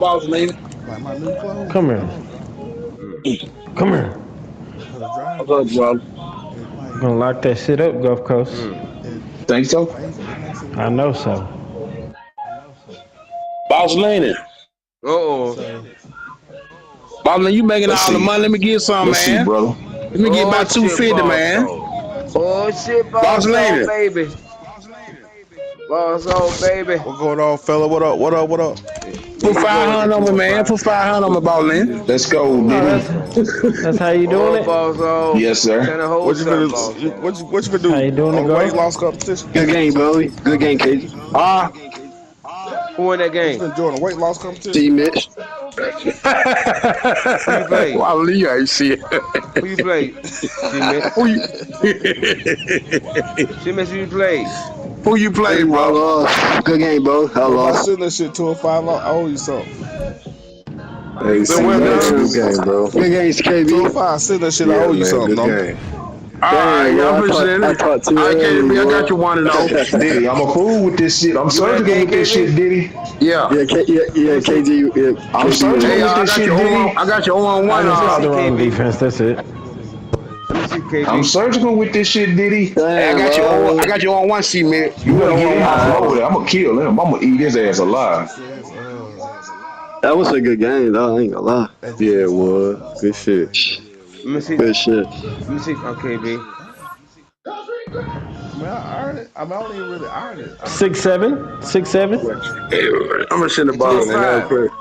Boss lady. Like my new clothes. Come I here. don't Come here. the drying What's up, just brother? it like Gonna lock that shit up, Gulf Coast. it Think so? it makes it I wet. know so. Boss lady. Uh-oh. So Boss lady, you making Let's all the see. money. Let me get some, Let's see, man. brother. Let me get Oh, about shit, 250, boss man. hog. Oh, shit, Boss boss hog, lady. baby. Boss hog, baby. what going on, fella? What up? What up? What up? There Put you go with the 500 on me, man. 205. Put 500 on me, boss lady. Let's go, Oh, Oh, Diddy. that's how you doing oh, it. boss hog. Yes, sir. Send a whole What you something, finna boss hog. what you finna How you do doing on it, the weight Gulf? loss competition? Good game, Bowie. Good game, KG. Ah, Who in that What you game? been doing a weight loss See competition? you, Mitch. Who you play? well, Lee ain't shit. Who you play? Who She-Mitch. you, She-Mitch, who you play? who you play, I bro? lost. Good game, Bowie. I Bro, by lost. sending that shit 205, I owe you something. Hey, Been see, well man, done. good game, bro. Good games, KB. 205, send that shit, I Yeah, owe you man, something, good no? game. All right, Damn, y'all bro. appreciate I it. talked too All right, early, KDB, I boy. got you one of those. Diddy, I'm a fool with this shit. I'm You in that surgical game, with this shit, KB? Diddy. Yeah. Let me see. KG, yeah, I'm KG with surgical Hey, it. with I this got shit, you on. Diddy. I got you on I one. just Let me called see, the wrong KB. defense. That's it. Let me see, I'm KB. surgical with this shit, Diddy. Hey, I Damn, got you on. I bro. got you on one sheet, man. You You got better on get one in on my one. Alright. flow there. I'm gonna kill him. I'm gonna eat his ass It alive. says, That was a good game, though. I ain't gonna lie. as Yeah, you it start was. lost Good shit. competition. Let me see. Good shit. Let me see. Okay, B. I mean, I earned it. I mean, I don't even really earn it. I just, 6'7", 6'7". Hey, I'm gonna send the ball, man. That was 205. crazy.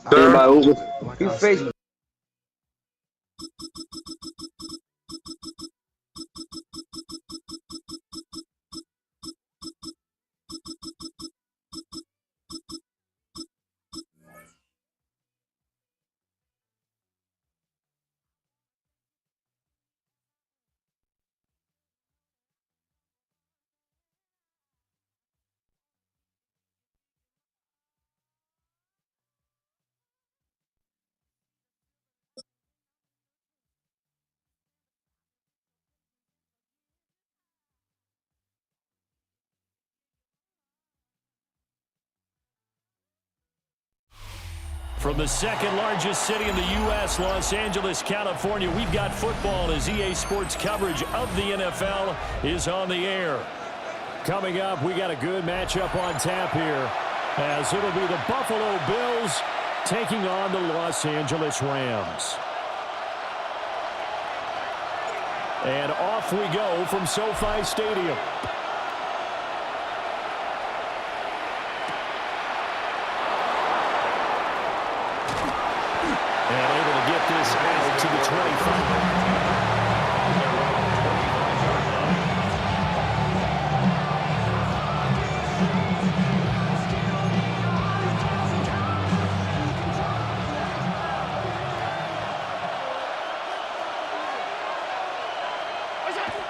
I Sir, Anybody just, over? like He I faced said, From the second largest city in the U.S., Los Angeles, California, we've got football as EA Sports coverage of the NFL is on the air. Coming up, we got a good matchup on tap here as it'll be the Buffalo Bills taking on the Los Angeles Rams. And off we go from SoFi Stadium. And able to get this out to the 25.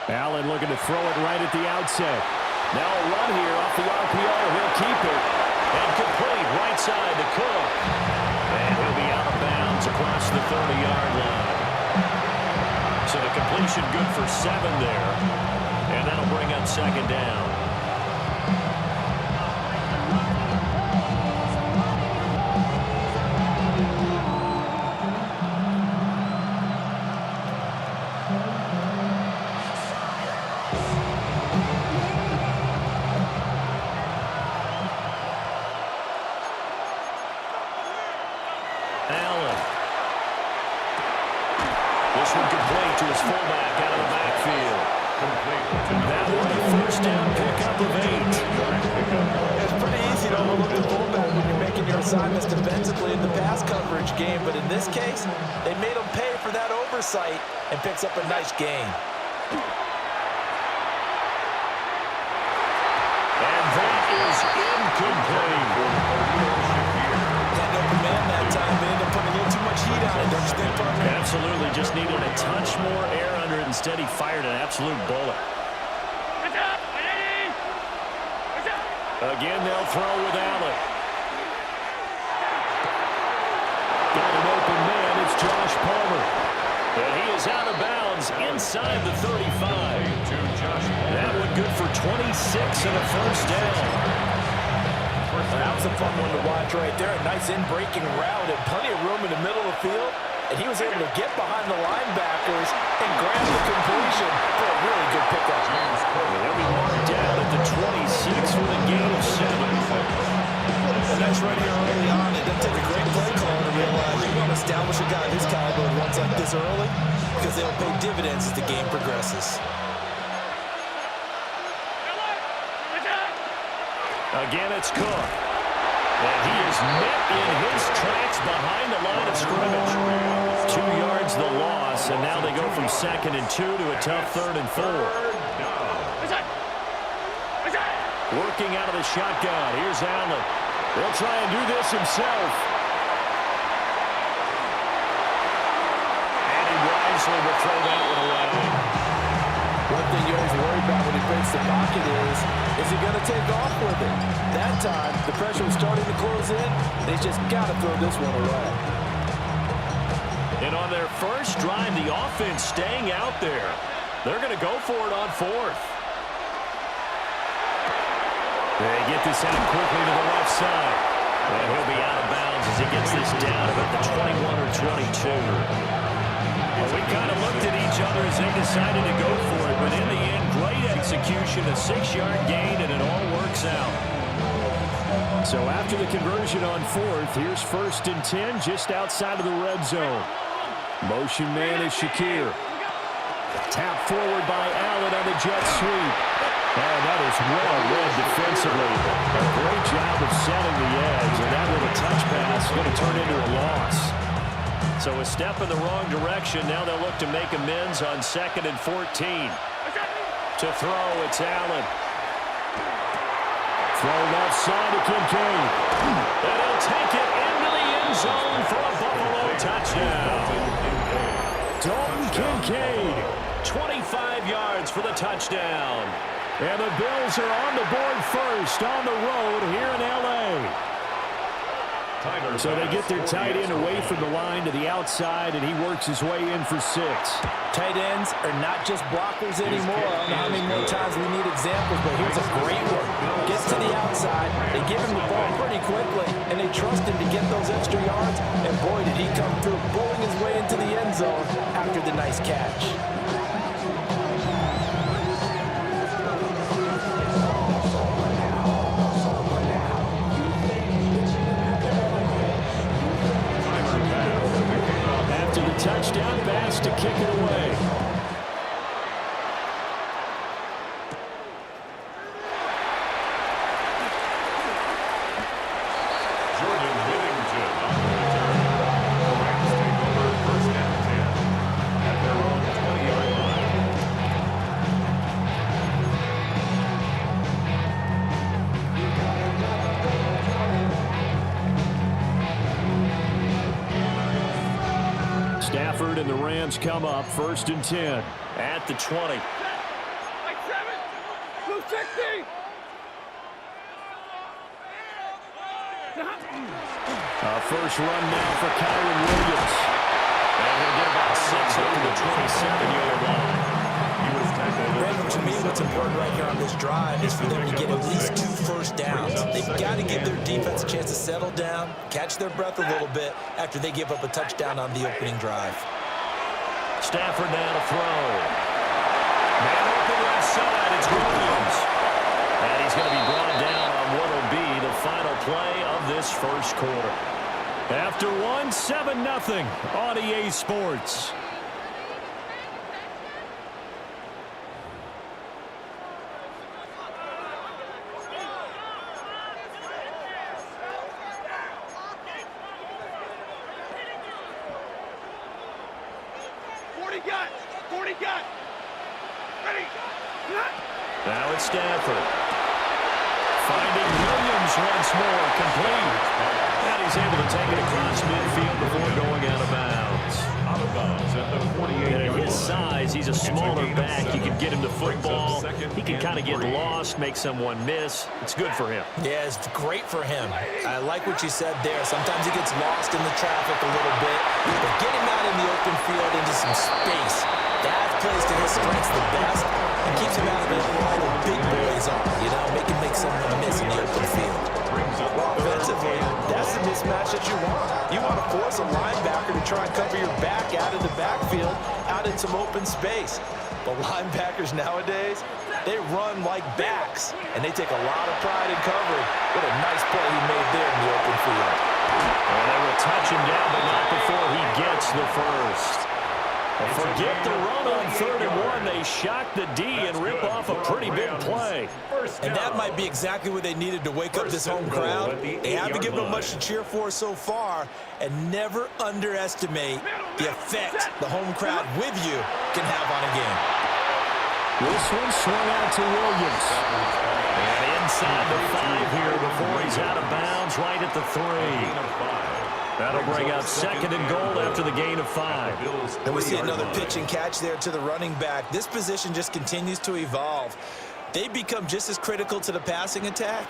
Allen looking to throw it right at the outset. Now a run here off the RPO. He'll keep it. And complete right side to Cook. And he'll be out of bounds across the 30-yard line. So the completion good for 7 there. And that'll bring up second down. Allen. This one complete to his fullback out of the backfield. That one a first down pickup of 8. It's pretty easy to overlook the fullback when you're making your assignments defensively in the pass coverage game, but in this case, they made him pay for that oversight and picks up a nice gain. And that is incomplete. Had no command that time, but ended up putting a little too much heat on it, don't you think, partner? Absolutely, just needed a touch more air under it. Instead, he fired an absolute bullet. Again, they'll throw with Allen. Got an open man. It's Josh Palmer. And he is out of bounds inside the 35. That one good for 26 and a first down. That was a fun one to watch right there. A nice in-breaking route and plenty of room in the middle of the field. And he was able to get behind the linebackers and grab the completion for a really good pickup. They'll be marked down at the 26 with a gain of 7. A nice run here early on. It doesn't take a great play call to realize you want to establish a guy of his caliber with runs like this early because they'll pay dividends as the game progresses. Again, it's Cook. And he is met in his tracks behind the line of scrimmage. 2 yards the loss, and now they go from 2nd and 2 to a tough 3rd and 4. Working out of the shotgun. Here's Allen. He'll try and do this himself. And he wisely will throw that one away. One thing you always worry about when he breaks the pocket is he going to take off with it? That time, the pressure was starting to close in. They just got to throw this one away. And on their first drive, the offense staying out there. They're going to go for it on 4th. They get this out quickly to the left side. And he'll be out of bounds as he gets this down about the 21 or 22. Well, we kind of looked at each other as they decided to go for it, but in the end, great execution, a 6-yard gain, and it all works out. So after the conversion on 4th, here's 1st and 10 just outside of the red zone. Motion man is Shakir. Tap forward by Allen on the jet sweep. And that is well read defensively. A great job of setting the edge, and that little touch pass is going to turn into a loss. So a step in the wrong direction. Now they'll look to make amends on 2nd and 14. To throw, it's Allen. Throw left side to Kincaid. And he'll take it into the end zone for a Buffalo touchdown. Dalton Kincaid, 25 yards for the touchdown. And the Bills are on the board first on the road here in L.A. So they get their tight end away from the line to the outside, and he works his way in for 6. Tight ends are not just blockers anymore. I don't know how many more times we need examples, but here's a great one. Gets to the outside, they give him the ball pretty quickly, and they trust him to get those extra yards, and boy, did he come through, bowling his way into the end zone after the nice catch. Touchdown pass to kick it away. Jordan Whittington on the return. The Rams take over 1st and 10 at their own 20-yard Stafford and the Rams come up 1st and 10 at the 20. First run now for Kyron Williams. And he'll get about 6 up to the 27-yard line. Brandon, to me, what's important right here on this drive is for them to get at least 2 first downs. They've got to give their defense a chance to settle down, catch their breath a little bit after they give up a touchdown on the opening drive. Stafford now to throw. Man open left side, it's Williams. And he's going to be brought down on what will be the final play of this first quarter. After 1, 7-0 on EA Sports. Now it's Stafford. Finding Williams once more, complete. And he's able to take it across midfield before going out of bounds. Out of bounds at the 48-yard line. And at his size, he's a smaller back. You can get him to football. He can kind of get lost, make someone miss. It's good for him. Yeah, it's great for him. I like what you said there. Sometimes he gets lost in the traffic a little bit, but get him out in the open field into some space. That plays to his strengths the best and keeps him out of it where all the big boys are, you know, make him make someone miss in the open field. up Offensively, that's the mismatch that you want. You want to force a linebacker to try and cover your back out of the backfield, out in some open space. But linebackers nowadays, they run like backs, and they take a lot of pride in covering. What a nice play he made there in the open field. And they will touch him down, but not before he gets the first. Forget the run on 3rd and 1. They shock the D and rip off a pretty big play. And that might be exactly what they needed to wake up this home crowd. They haven't given them much to cheer for so far, and never underestimate the effect the home crowd with you can have on a game. This one swung out to Williams. And inside the 5 here before he's out of bounds right at the 3. That'll bring up 2nd and goal after the gain of 5. And we see another pitch and catch there to the running back. This position just continues to evolve. They become just as critical to the passing attack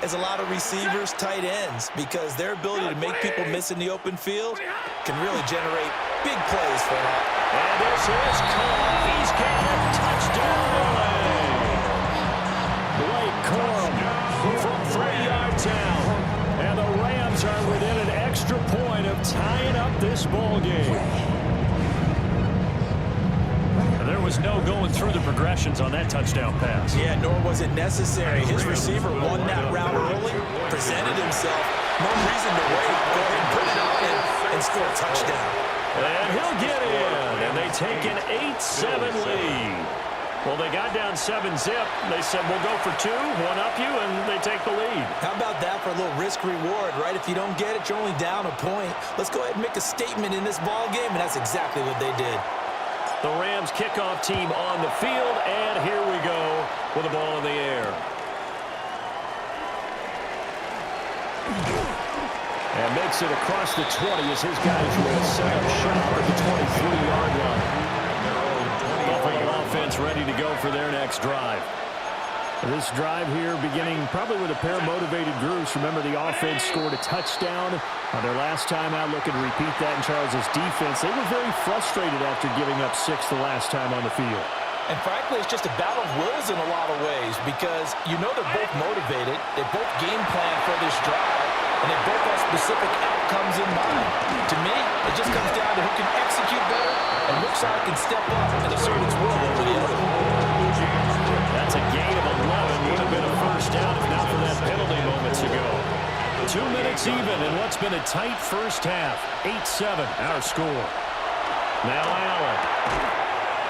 as a lot of receivers, tight ends, because their ability to make people miss in the open field can really generate big plays for them. And this is Corum. He's got a touchdown. Blake Corum from 3 yards out. And the Rams are within an extra point of tying up this ball game. There was no going through the progressions on that touchdown pass. Yeah, nor was it necessary. His receiver won that route early, presented himself. No reason to wait. Go ahead and put it on him and score a touchdown. And he'll get in. And they take an 8-7 lead. Well, they got down 7-zip. They said, we'll go for 2, one up you, and they take the lead. How about that for a little risk-reward, right? If you don't get it, you're only down a point. Let's go ahead and make a statement in this ball game, and that's exactly what they did. The Rams kickoff team on the field, and here we go with the ball in the air. And makes it across the 20 as his guys will set up shop at the 23-yard line. Buffalo offense ready to go for their next drive. This drive here beginning probably with a pair of motivated groups. Remember, the offense scored a touchdown on their last time out. Looking to repeat that in Charles's defense. They were very frustrated after giving up 6 the last time on the field. And frankly, it's just a battle of wills in a lot of ways because you know they're both motivated. They both game plan for this drive, and they both have specific outcomes in mind. To me, it just comes down to who can execute better and which side can step up and assert its will over the other. That's a gain of 11. Would have been a first down if not for that penalty moments ago. 2 minutes even in what's been a tight first half. 8-7, our score. Now Allen.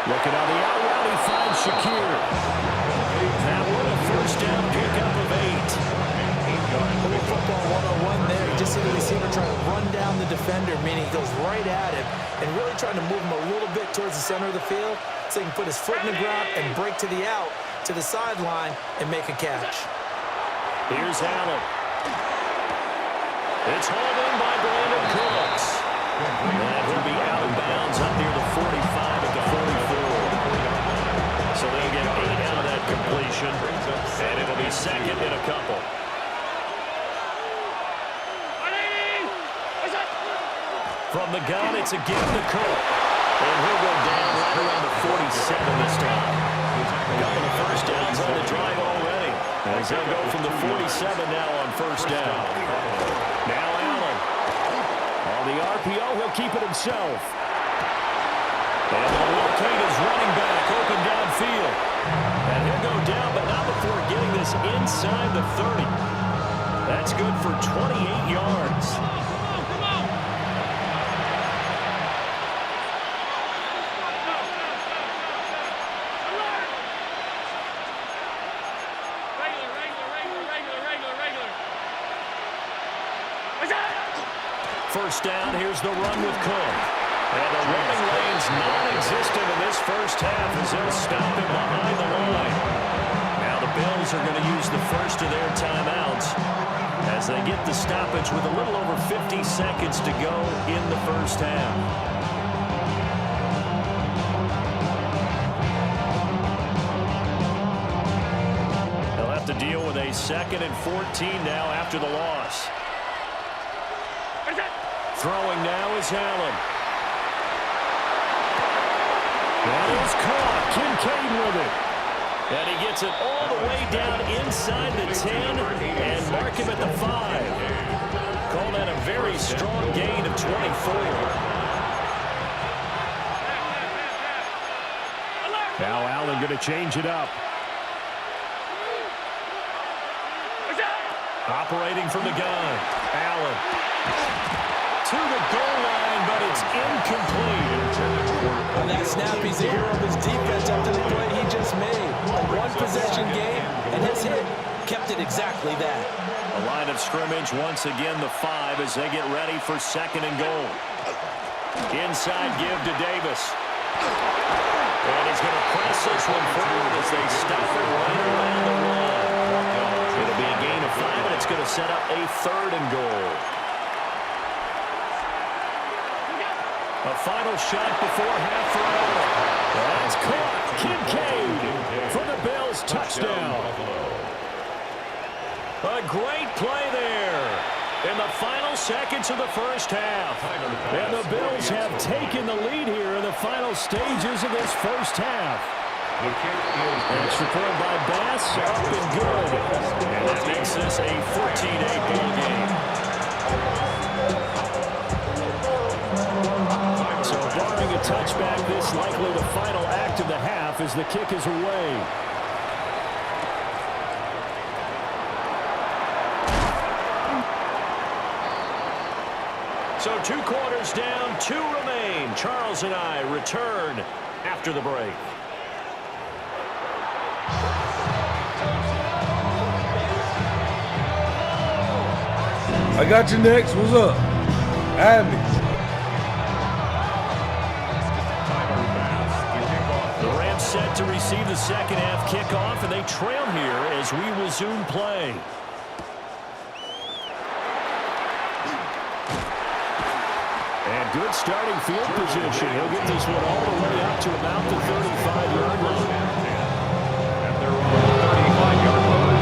Looking on the out route, he finds Shakir. That one a first down pickup of 8. Little football 101 there. You just see the receiver trying to run down the defender, meaning he goes right at him and really trying to move him a little bit towards the center of the field so he can put his foot in the ground and break to the out, to the sideline, and make a catch. Here's Allen. It's hauled in by Brandon Cooks. And he'll be out of bounds up near the 45 at the 44. So they'll get 8 out of that completion. And it'll be second in a couple. From the gun, it's a give to Cook. And he'll go down right around the 47 this time. A couple of first downs on the drive already. As they'll go from the 47 now on first down. Now Allen. On the RPO, he'll keep it himself. And they'll locate his running back open downfield. And he'll go down, but not before getting this inside the 30. That's good for 28 yards. First down, here's the run with Cook. And the running lane's non-existent in this first half as they'll stop him behind the line. Now the Bills are going to use the first of their timeouts as they get the stoppage with a little over 50 seconds to go in the first half. They'll have to deal with a 2nd and 14 now after the loss. Throwing now is Allen. That is caught. Kincaid with it. And he gets it all the way down inside the 10 and mark him at the 5. Call that a very strong gain of 24. Now Allen going to change it up. Operating from the gun. Allen. To the goal line, but it's incomplete. On that snap, he's a hero of his defense after the play he just made. A one-possession game, and his hit kept it exactly that. A line of scrimmage, once again the 5 as they get ready for 2nd and goal. Inside give to Davis. And he's going to press this one forward as they stop it right around the line. It'll be a gain of 5, and it's going to set up a 3rd and goal. A final shot before half for Allen. That's caught. Kincaid for the Bills. Touchdown. A great play there in the final seconds of the first half. And the Bills have taken the lead here in the final stages of this first half. Extra point by Bass, up and good. And that makes this a 14-8 ball game. So barring a touchback, this likely the final act of the half as the kick is away. So 2 quarters down, 2 remain. Charles and I return after the break. I got you next. What's up? Add me. The Rams set to receive the second half kickoff, and they trail here as we resume play. And good starting field position. He'll get this one all the way up to about the 35-yard line. And they're on the 35-yard line.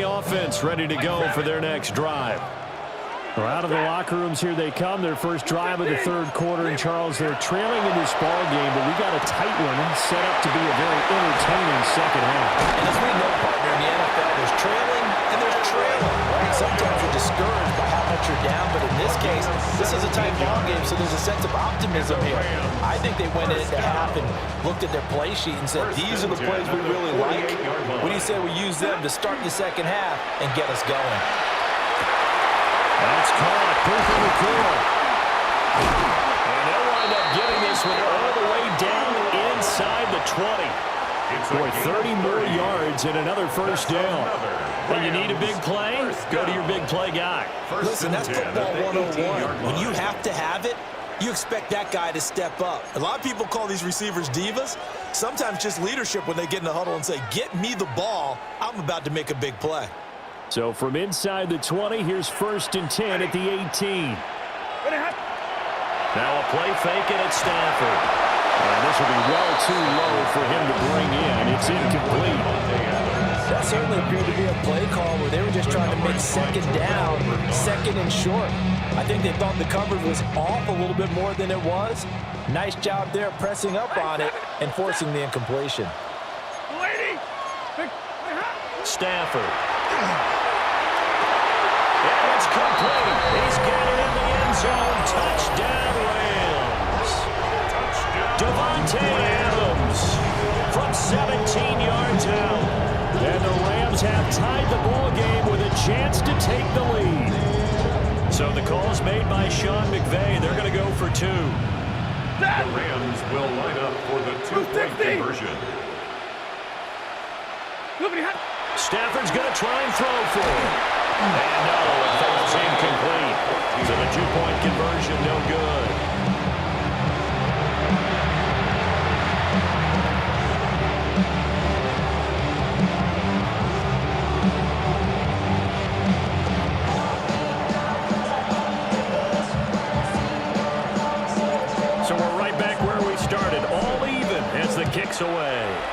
Offense ready to go for their next drive. Well, out of the locker rooms here they come. Their first drive of the 3rd quarter. And Charles, they're trailing in this ball game, but we got a tight one set up to be a very entertaining second half. And as we know, partner, in the NFL, there's trailing and there's trailing. Right? Sometimes you're discouraged by how much you're down, but in this case, this is a tight ball game, so there's a sense of optimism here. I think they went into half and looked at their play sheet and said, these are the plays we really like. What do you say we use them to start the second half and get us going? That's caught. Cooper McCoy. And they'll wind up getting this one all the way down inside the 20. Boy, 30 more yards and another first down. When you need a big play, go to your big play guy. Listen, that's football 101. When you have to have it, you expect that guy to step up. A lot of people call these receivers divas. Sometimes just leadership when they get in the huddle and say, get me the ball. I'm about to make a big play. So from inside the 20, here's 1st and 10 at the 18. Now a play fake it at Stafford. And this will be well too low for him to bring in. It's incomplete. That certainly appeared to be a play call where they were just trying to make 2nd down, 2nd and short. I think they thought the coverage was off a little bit more than it was. Nice job there pressing up on it and forcing the incompletion. Stafford. And it's complete. He's got it in the end zone. Touchdown, Rams. Devontae Adams from 17 yards out. And the Rams have tied the ball game with a chance to take the lead. So the call's made by Sean McVay. They're going to go for 2. The Rams will line up for the 2-point conversion. Stafford's going to try and throw for it. And no, it falls incomplete. So the 2-point conversion, no good. So we're right back where we started, all even as the kick's away.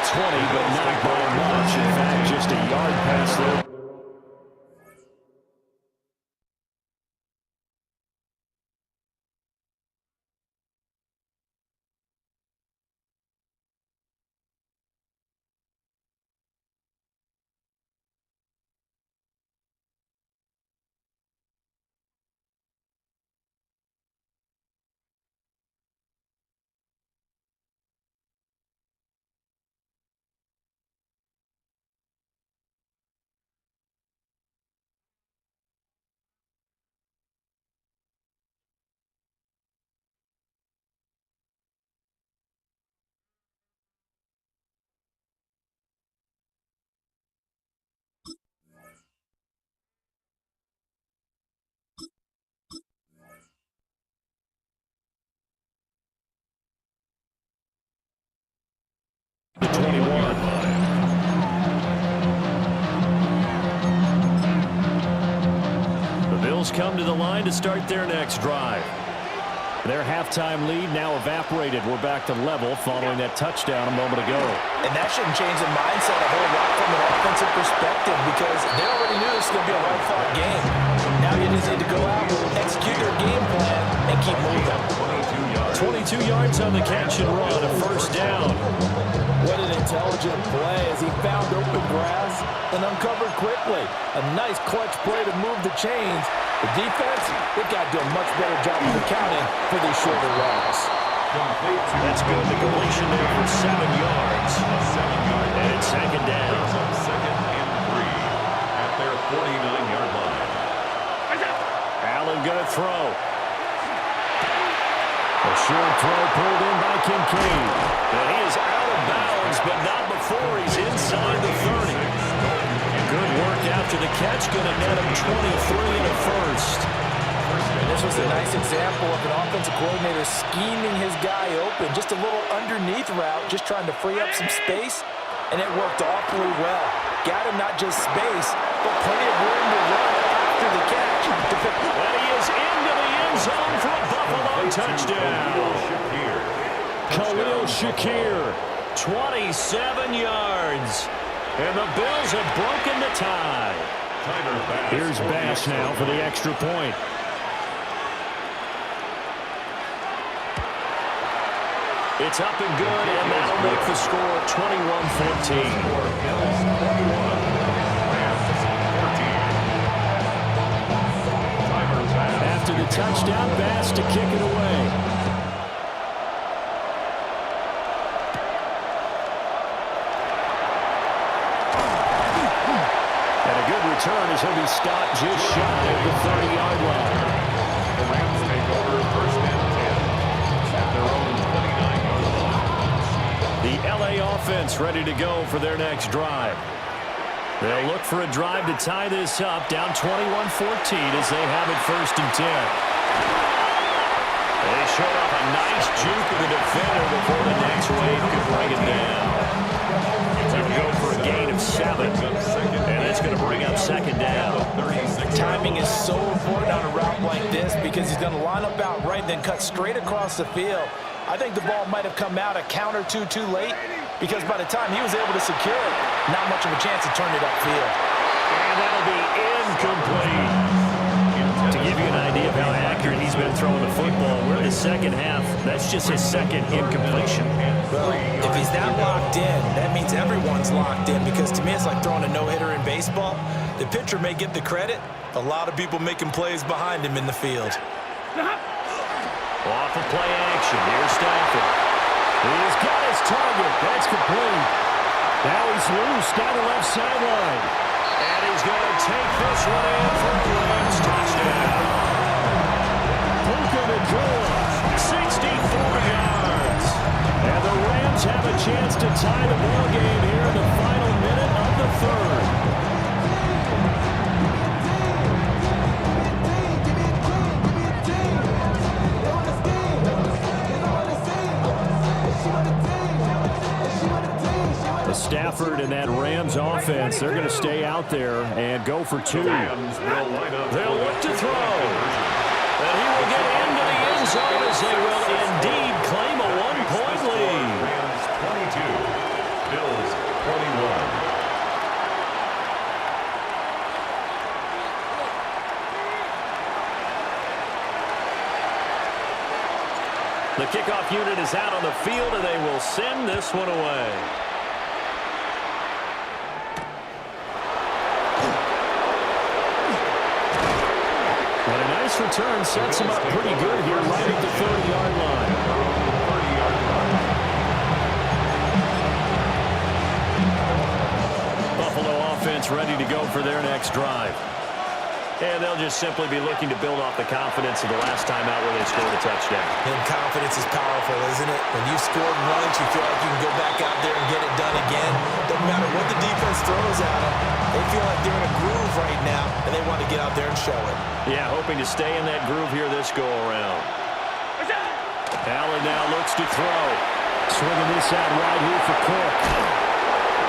20, but not by much. In fact, just a yard past there. Come to the line to start their next drive. Their halftime lead now evaporated. We're back to level following that touchdown a moment ago. And that shouldn't change the mindset a whole lot from an offensive perspective because they already knew this was going to be a hard-fought game. Now you just need to go out, execute their game plan, and keep moving. 22 yards on the catch and run, a first down. What an intelligent play as he found open grass and uncovered quickly. A nice clutch play to move the chains. The defense, they've got to do a much better job of accounting for these shorter routes. That's good. The completion there for 7 yards. And it's second down. Second and 3 at their 49-yard line. Allen going to throw. A short throw pulled in by Kincaid. And he is out of bounds, but not before he's inside the 30. Good work after the catch. Going to net him 23 and a first. And this was a nice example of an offensive coordinator scheming his guy open. Just a little underneath route, just trying to free up some space. And it worked awfully well. Got him not just space, but plenty of room to run after the catch. And he is into the end zone for a Buffalo touchdown. Khalil Shakir, 27 yards. And the Bills have broken the tie. Here's Bass now for the extra point. It's up and good, and that'll make the score 21-14. After the touchdown, Bass to kick it away. Return as he'll be stopped just shy of the 30-yard line. The Rams take over first and 10 at their own 29-yard line. The LA offense ready to go for their next drive. They'll look for a drive to tie this up, down 21-14 as they have it first and 10. They showed off a nice juke of the defender before the next wave could bring it down. They'll go for a gain of 7. And that's going to bring up second down. Timing is so important on a route like this because he's going to line up out right and then cut straight across the field. I think the ball might have come out a count or two too late because by the time he was able to secure it, not much of a chance to turn it upfield. And that'll be incomplete. To give you an idea of how accurate he's been throwing the football, we're in the second half. That's just his second incompletion. Well, if he's that locked in, that means everyone's locked in because to me it's like throwing a no-hitter in baseball. The pitcher may get the credit, a lot of people making plays behind him in the field. Off of play action, here's Stafford. He's got his target. That's complete. Now he's loose down the left sideline. And he's going to take this one in for the Rams touchdown. Puka Nacua, 64 yards. And the Rams have a chance to tie the ball game here in the final minute of the third. Stafford and that Rams offense, they're going to stay out there and go for 2. They'll look to throw. And he will get into the end zone as they will indeed claim a 1-point lead. The kickoff unit is out on the field, and they will send this one away. But a nice return sets him up pretty good here right at the 30-yard line. Buffalo offense ready to go for their next drive. And they'll just simply be looking to build off the confidence of the last time out where they scored a touchdown. And confidence is powerful, isn't it? When you scored once, you feel like you can go back out there and get it done again. Doesn't matter what the defense throws at them. They feel like they're in a groove right now, and they want to get out there and show it. Yeah, hoping to stay in that groove here this go-around. Allen now looks to throw. Swinging this out right here for Cook.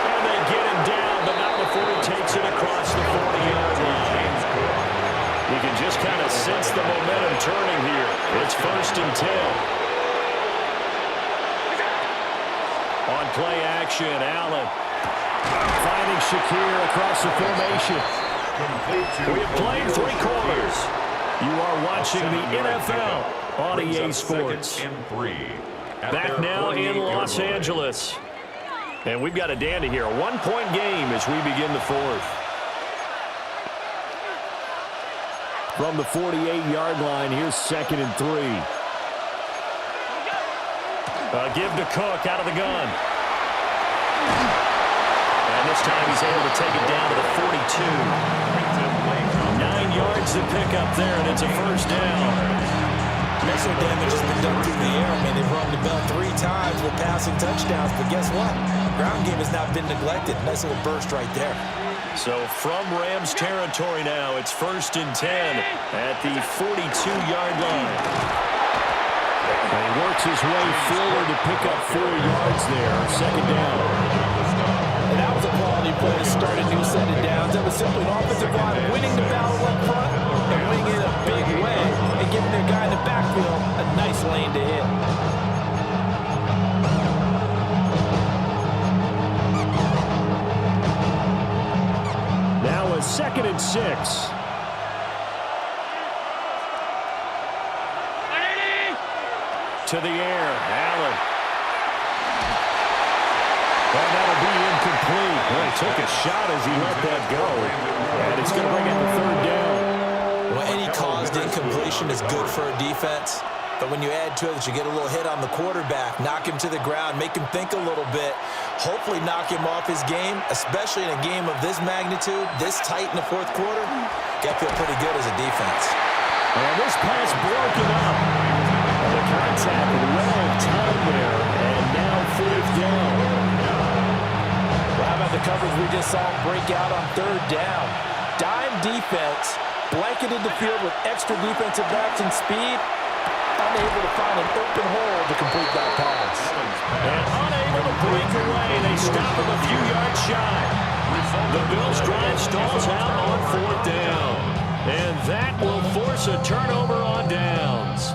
And they get him down, but not before he takes it across the 40-yard line. You can just kind of sense the momentum turning here. It's 1st and 10. On play action, Allen finding Shakir across the formation. We have played 3 quarters. You are watching the NFL on EA Sports. Back now in Los Angeles. And we've got a dandy here. A 1-point game as we begin the 4th. From the 48-yard line, here's 2nd and 3. Give to Cook out of the gun. And this time he's able to take it down to the 42. 9 yards to pick up there, and it's a 1st down. Most of the damage has been done through the air. I mean, they've rung the bell 3 times with passing touchdowns, but guess what? Ground game has not been neglected. Nice little burst right there. So from Rams territory now, it's 1st and 10 at the 42-yard line. And he works his way forward to pick up 4 yards there, 2nd down. And that was a quality play to start a new set of downs. That was simply an offensive line winning the battle up front and winning it a big way and giving their guy in the backfield a nice lane to hit. Now a 2nd and 6. To the air, Allen. Well, that'll be incomplete. Boy, he took a shot as he let that go. And it's going to bring it to 3rd down. Well, any caused incompletion is good for a defense. But when you add to it that you get a little hit on the quarterback, knock him to the ground, make him think a little bit, hopefully knock him off his game, especially in a game of this magnitude, this tight in the 4th quarter, got to feel pretty good as a defense. And this pass broken up. And the contact with a little time there, and now 4th down. Well, how about the coverage we just saw break out on 3rd down? Dime defense, blanketed the field with extra defensive backs and speed, unable to find an open hole to complete that pass. And unable to break away, they stop him a few yards shy. The Bills drive stalls out on 4th down. And that will force a turnover on downs.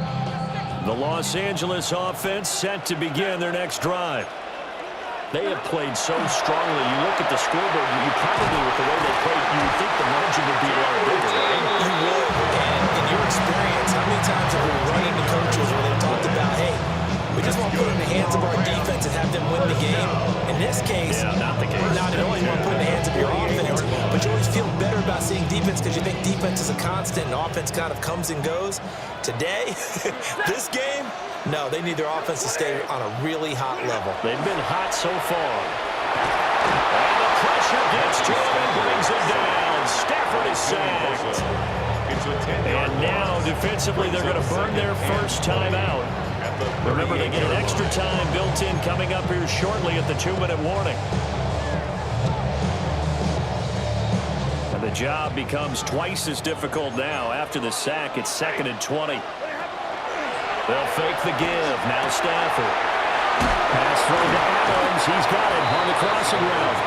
The Los Angeles offense set to begin their next drive. They have played so strongly. You look at the scoreboard, you probably, with the way they played, you would think the margin would be a lot bigger, right? You would. And in your experience, how many times have we run into coaches where they've talked about, hey, we just want to put it in the hands of our defense and have them win the game? In this case, not the case. Not at all. You want to put it in the hands of your offense. But you always feel better about seeing defense because you think defense is a constant and offense kind of comes and goes. Today, this game, no, they need their offense to stay on a really hot level. They've been hot so far. And the pressure gets to him and brings him down. Stafford is sacked. And now, defensively, they're going to burn their 1st time out. Remember, they get an extra time built in coming up here shortly at the 2-minute warning. And the job becomes twice as difficult now. After the sack, it's 2nd and 20. They'll fake the give. Now Stafford. Pass throw to Adams. He's got it on the crossing route.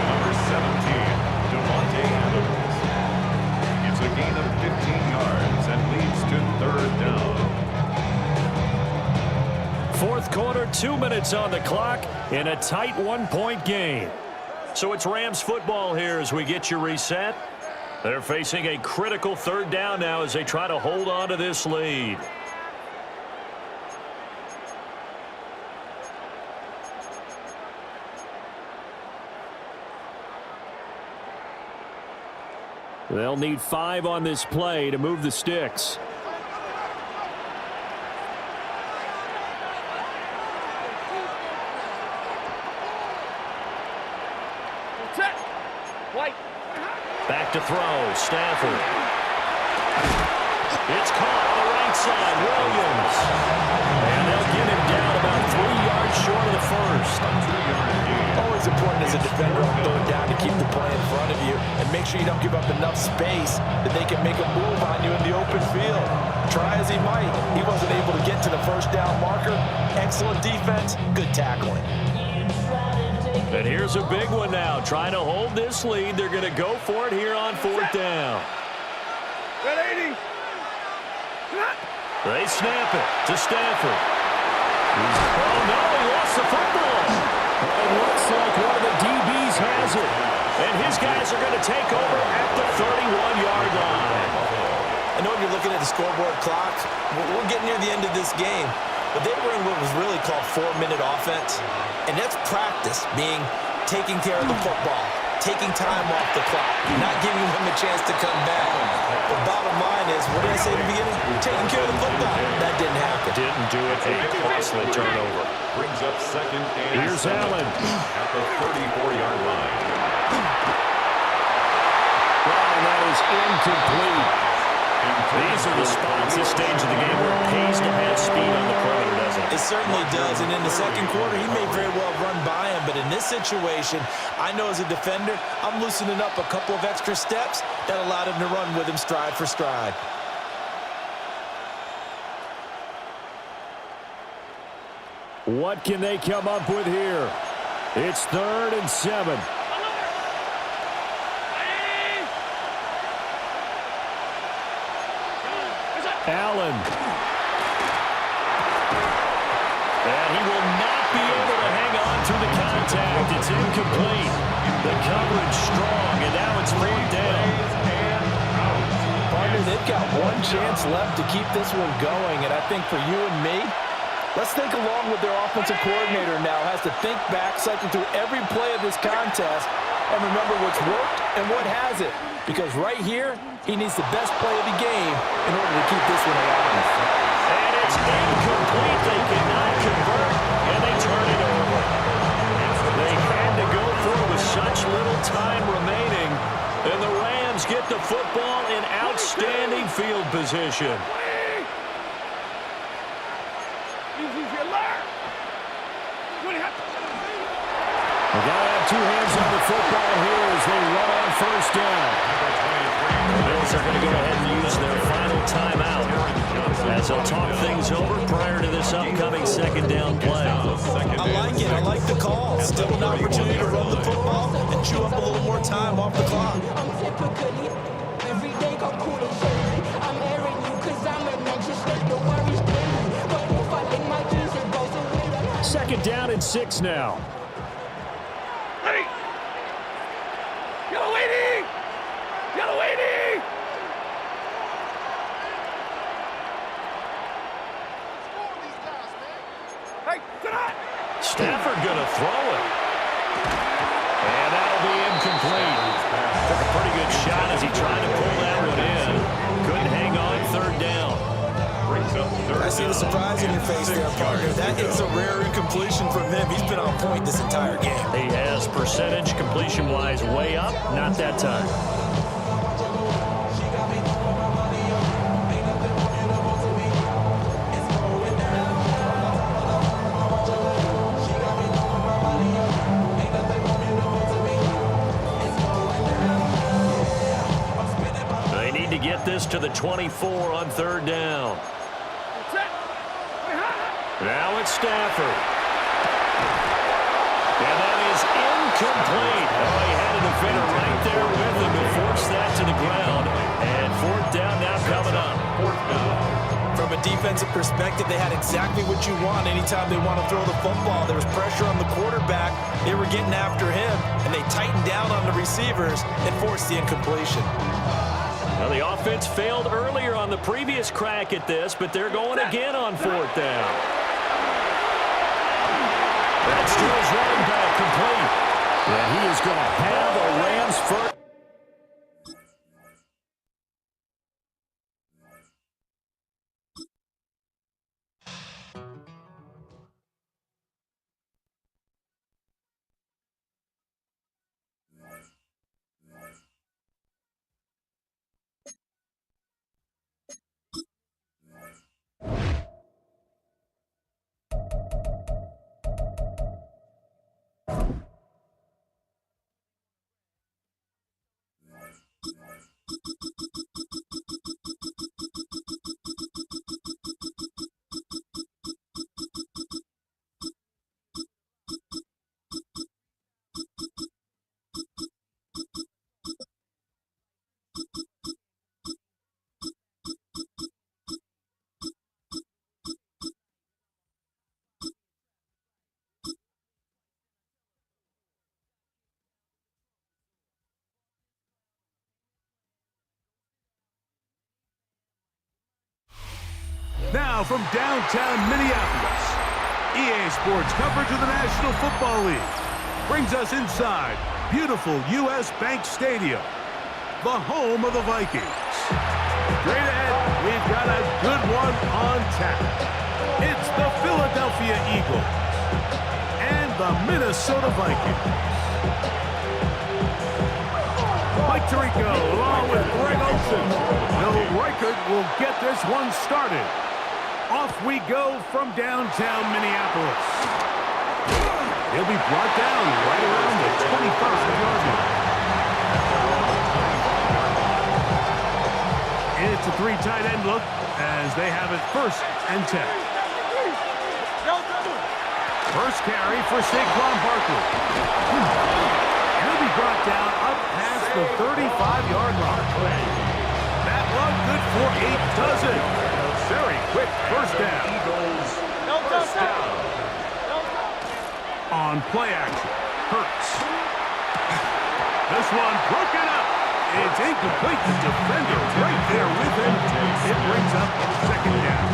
Number 17, Devontae Adams. It's a gain of 15 yards and leads to 3rd down. 4th quarter, 2 minutes on the clock in a tight 1-point game. So it's Rams football here as we get you reset. They're facing a critical 3rd down now as they try to hold on to this lead. They'll need 5 on this play to move the sticks. Back to throw, Stafford. It's caught on the right side, Williams. And they'll get him down about 3 yards short of the first. Always important as a defender on third down to keep the play in front of you and make sure you don't give up enough space that they can make a move on you in the open field. Try as he might, he wasn't able to get to the first down marker. Excellent defense, good tackling. And here's a big one now. Trying to hold this lead. They're going to go for it here on 4th down. They snap it to Stafford. Oh, no, he lost the football. It looks like one of the DBs has it. And his guys are going to take over at the 31-yard line. I know you're looking at the scoreboard clock. We're getting near the end of this game. But they were in what was really called 4-minute offense. And that's practice, being taking care of the football, taking time off the clock, not giving them a chance to come back. The bottom line is, what did I say at the beginning? Taking care of the football. That didn't happen. Didn't do it. A costly turnover. Brings up 2nd and Here's 7 Allen. at the 34-yard line. Well, and that is incomplete. These are the spots, this stage of the game, where it pays to have speed on the perimeter, doesn't it? It certainly does, and in the second quarter, he may very well run by him, but in this situation, I know as a defender, I'm loosening up a couple of extra steps that allowed him to run with him stride for stride. What can they come up with here? It's 3rd and 7. Allen. And he will not be able to hang on to the contact. It's incomplete. The coverage strong, and now it's 4th down. Partner, they've got one chance left to keep this one going, and I think for you and me, let's think along with their offensive coordinator now. Has to think back, cycle through every play of this contest, and remember what's worked and what hasn't. Because right here, he needs the best play of the game in order to keep this one alive. And it's incomplete. They cannot convert, and they turn it over. They had to go for it with such little time remaining, and the Rams get the football in outstanding field position. They got to have 2 hands on the football here as they run on 1st down. The Bills are going to go ahead and use their final timeout as they'll talk things over prior to this upcoming 2nd down play. I like it. I like the call. Still an opportunity to run the football and chew up a little more time off the clock. 2nd down and 6 now. Stafford going to throw it. And that'll be incomplete. Took a pretty good shot as he tried to pull that one in. Couldn't hang on 3rd down. I see the surprise in your face there, partner. That is a rare incompletion from him. He's been on point this entire game. He has percentage completion-wise way up. Not that time. Get this to the 24 on 3rd down. Now it's Stafford. And that is incomplete. Oh, he had a defender right there with him to force that to the ground. And 4th down now coming up. From a defensive perspective, they had exactly what you want anytime they want to throw the football. There was pressure on the quarterback. They were getting after him, and they tightened down on the receivers and forced the incompletion. Well, the offense failed earlier on the previous crack at this, but they're going again on 4th down. That's to his running back, complete. And he is going to have a Rams first. Now from downtown Minneapolis, EA Sports coverage of the National Football League brings us inside beautiful U.S. Bank Stadium, the home of the Vikings. Straight ahead, we've got a good one on tap. It's the Philadelphia Eagles and the Minnesota Vikings. Mike Tirico along with Greg Olsen. Bill Reichert will get this one started. Off we go from downtown Minneapolis. He'll be brought down right around the 25-yard line. It's a three tight end look as they have it 1st and 10. First carry for Saquon Barkley. He'll be brought down up past the 35-yard line. That one good for 8 dozen. Very quick first down. On play action, Hurts. This one broken up. It's incomplete. The defender right there with him. It brings up 2nd down.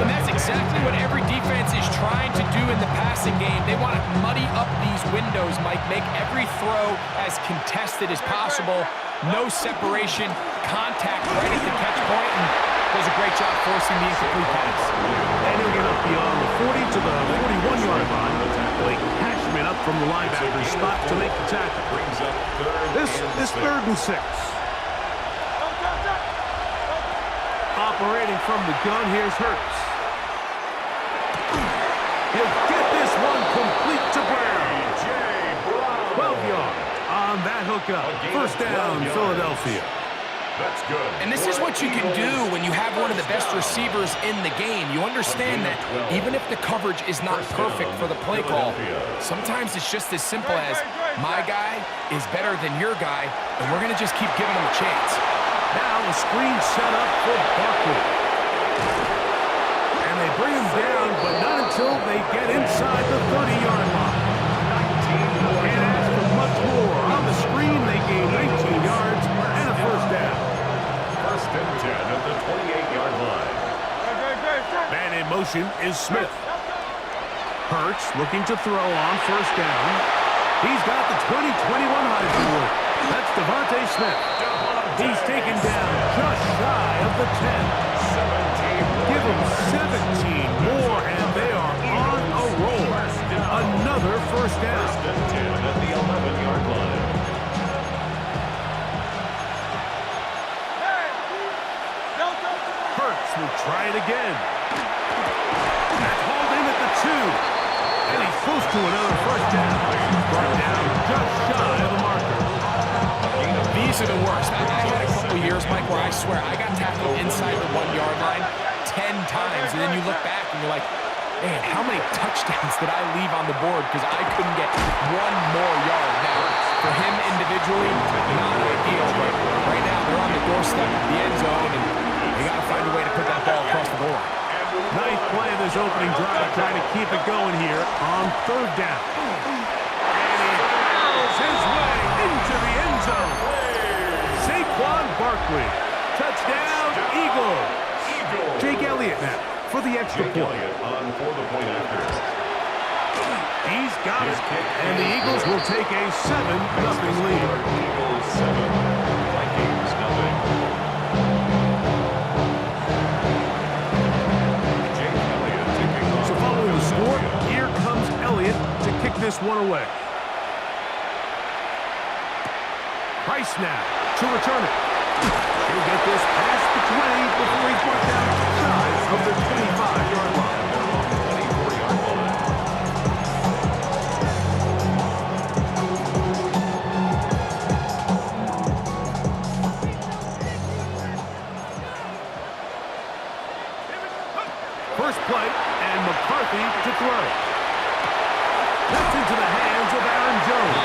And that's exactly what every defense is trying to do in the passing game. They want to muddy up these windows, Mike, make every throw as contested as possible. No separation, contact right at the catch point, and does a great job forcing the incomplete pass. And he'll get up beyond the 40 to the 41-yard line. Blake Cashman up from the linebacker spot to make the tackle. This 3rd and 6. Operating from the gun, here's Hurts. He'll get this one complete to Brown. 12 yards on that hookup. 1st down, Philadelphia. That's good. And this is what you can do when you have one of the best receivers in the game. You understand that even if the coverage is not perfect for the play call, sometimes it's just as simple as my guy is better than your guy, and we're going to just keep giving him a chance. Now a screen set up for Barkley. And they bring him down, but not until they get inside the 30-yard line. And as for much more, on the screen they gain 19 yards and a 1st down. 1st and 10 at the 28-yard line. Man in motion is Smith. Hurts looking to throw on 1st down. He's got the 2021 Heisman winner. That's Devontae Smith. He's taken down just shy of the 10. Give him 17 more, and they are on a roll. Another 1st down. 1st and 10 at the 11-yard line. Hurts will try it again. That's hauled in at the 2. And he's close to another 1st down. Brought down just shy of the marker. These are the worst. I had a couple years, Mike, where I swear I got tackled inside the 1-yard line 10 times, and then you look back and you're like, man, how many touchdowns did I leave on the board because I couldn't get one more yard? Now, for him individually, not ideal, but right now they're on the doorstep of the end zone, and they got to find a way to put that ball across the goal line. Nice play of this opening drive, trying to keep it going here on 3rd down. And he barrels his way into the end zone. Saquon Barkley. Touchdown, Eagles. Jake Elliott now for the extra point. On for the point after. He's got it. And the Eagles will take a 7-0 lead. Eagles 7, Vikings 0. So following the score, here comes Elliott to kick this one away. Price now to return it. He'll get this past the 20 before he's brought down shy of the 25-yard line. 24-yard line. First play, and McCarthy to throw. That's into the hands of Aaron Jones.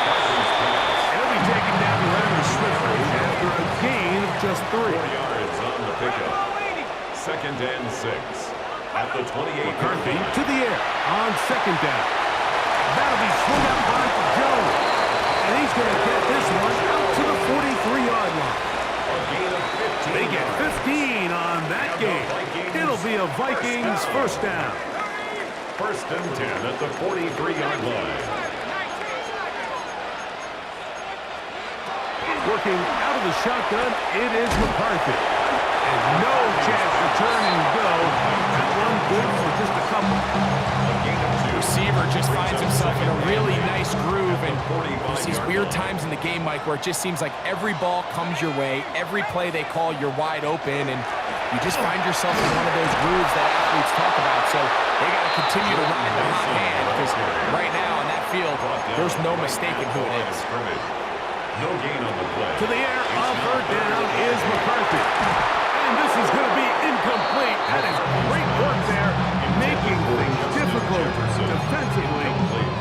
He'll be taken down rather swiftly after a gain of just 3. 4 yards on the pickup. 2nd and 6 at the 28. McCarthy to the air on 2nd down. That'll be swung out by Jones. And he's going to get this one out to the 43-yard line. They get 15 on that game. It'll be a Vikings first down. First and 10 at the 43-yard line. Working out of the shotgun, it is McCarthy. And no chance to turn and go. That one good for just a couple. The receiver just finds himself in a really nice groove, and there's these weird times in the game, Mike, where it just seems like every ball comes your way, every play they call, you're wide open, and you just find yourself in one of those grooves that athletes talk about. So they got to continue to ride the hot hand, because right now on that field, there's no mistaking who it is. No gain on the play. To the air, on third down is McCarthy. And this is going to be incomplete. That is great work there, making things difficult defensively.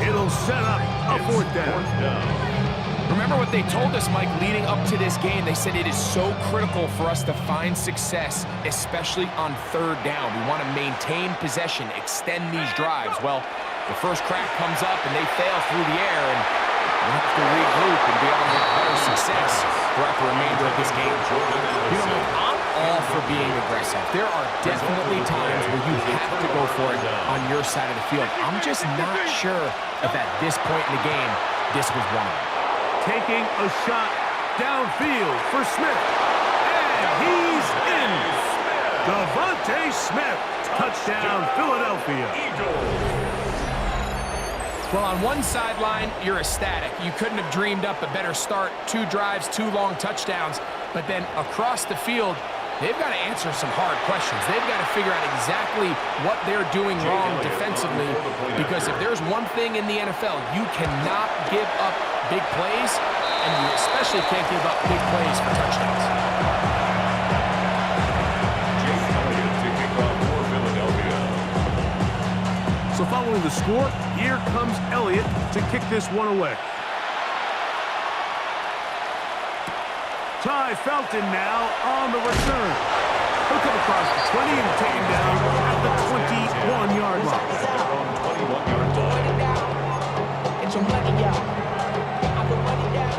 It'll set up a fourth down. Remember what they told us, Mike, leading up to this game. They said it is so critical for us to find success, especially on third down. We want to maintain possession, extend these drives. Well, the first crack comes up and they fail through the air, and we'll have to regroup and be able to have better success throughout the remainder of this game. You know, I'm all for being aggressive. There are definitely times where you have to go for it on your side of the field. I'm just not sure if at this point in the game, this was one of them. Taking a shot downfield for Smith. And he's in. Devontae Smith. Touchdown, Philadelphia. Well, on one sideline, you're ecstatic. You couldn't have dreamed up a better start. 2 drives, 2 long touchdowns. But then across the field, they've got to answer some hard questions. They've got to figure out exactly what they're doing wrong defensively, because if there's one thing in the NFL, you cannot give up big plays, and you especially can't give up big plays for touchdowns. So following the score, here comes Elliott to kick this one away. Ty Felton now on the return. He'll come across the 20 and take him down at the 21-yard line. Get your money out. I put money down.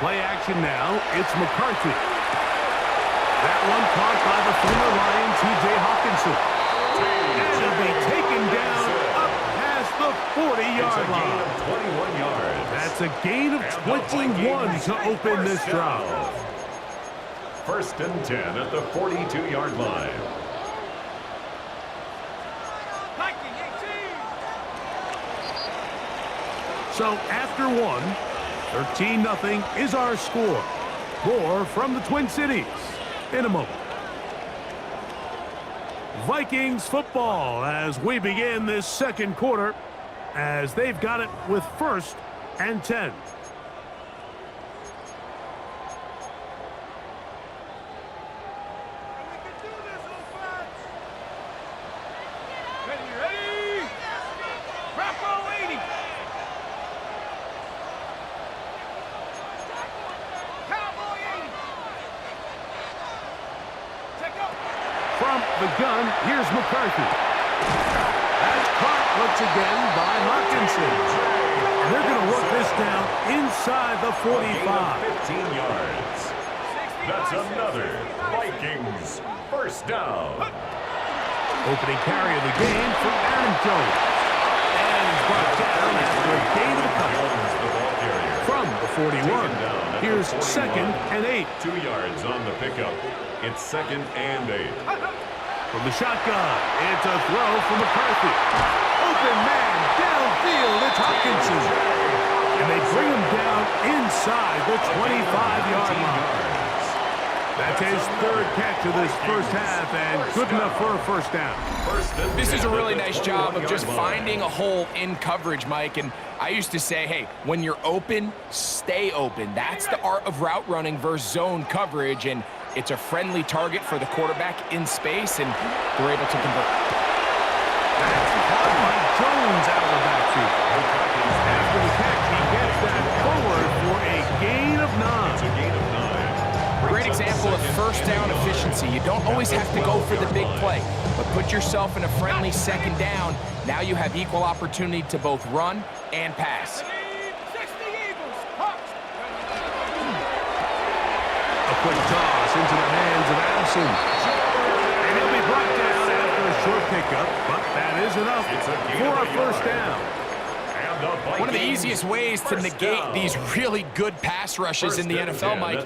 Play action now. It's McCarthy. That one caught by the former Lion, T.J. Hawkinson. And it'll be taken down up past the 40-yard line. 21 yards. That's a gain of 21 to open this drive. First and 10 at the 42-yard line. So after one, 13-0 is our score. More from the Twin Cities in a moment. Vikings football as we begin this second quarter, as they've got it with first and 10. From the gun, here's McCarthy. That's caught once again by Hawkinson. And they're going to work this down inside the 45. 15 yards. That's another Vikings first down. Opening carry of the game for Aaron Jones. And he's brought down after a gain of a couple. From the 41, here's second and 8. 2 yards on the pickup. It's second and 8. From the shotgun, it's a throw for McCarthy. Open man downfield, it's Hawkinson. And they bring him down inside the 25-yard line. That's his third catch of this first half, and good enough for a first down. This is a really nice job of just finding a hole in coverage, Mike. And I used to say, hey, when you're open, stay open. That's the art of route running versus zone coverage, and it's a friendly target for the quarterback in space, and they're able to convert. That's caught by Jones out of the backfield. After the catch, he gets that forward for a gain of 9. Great example of first down efficiency. You don't always have to go for the big play, but put yourself in a friendly second down. Now you have equal opportunity to both run and pass. A quick toss into the hands of Addison. And he'll be brought down after a short pickup, but that is enough for a first down. One of the easiest ways to negate these really good pass rushes in the NFL, Mike,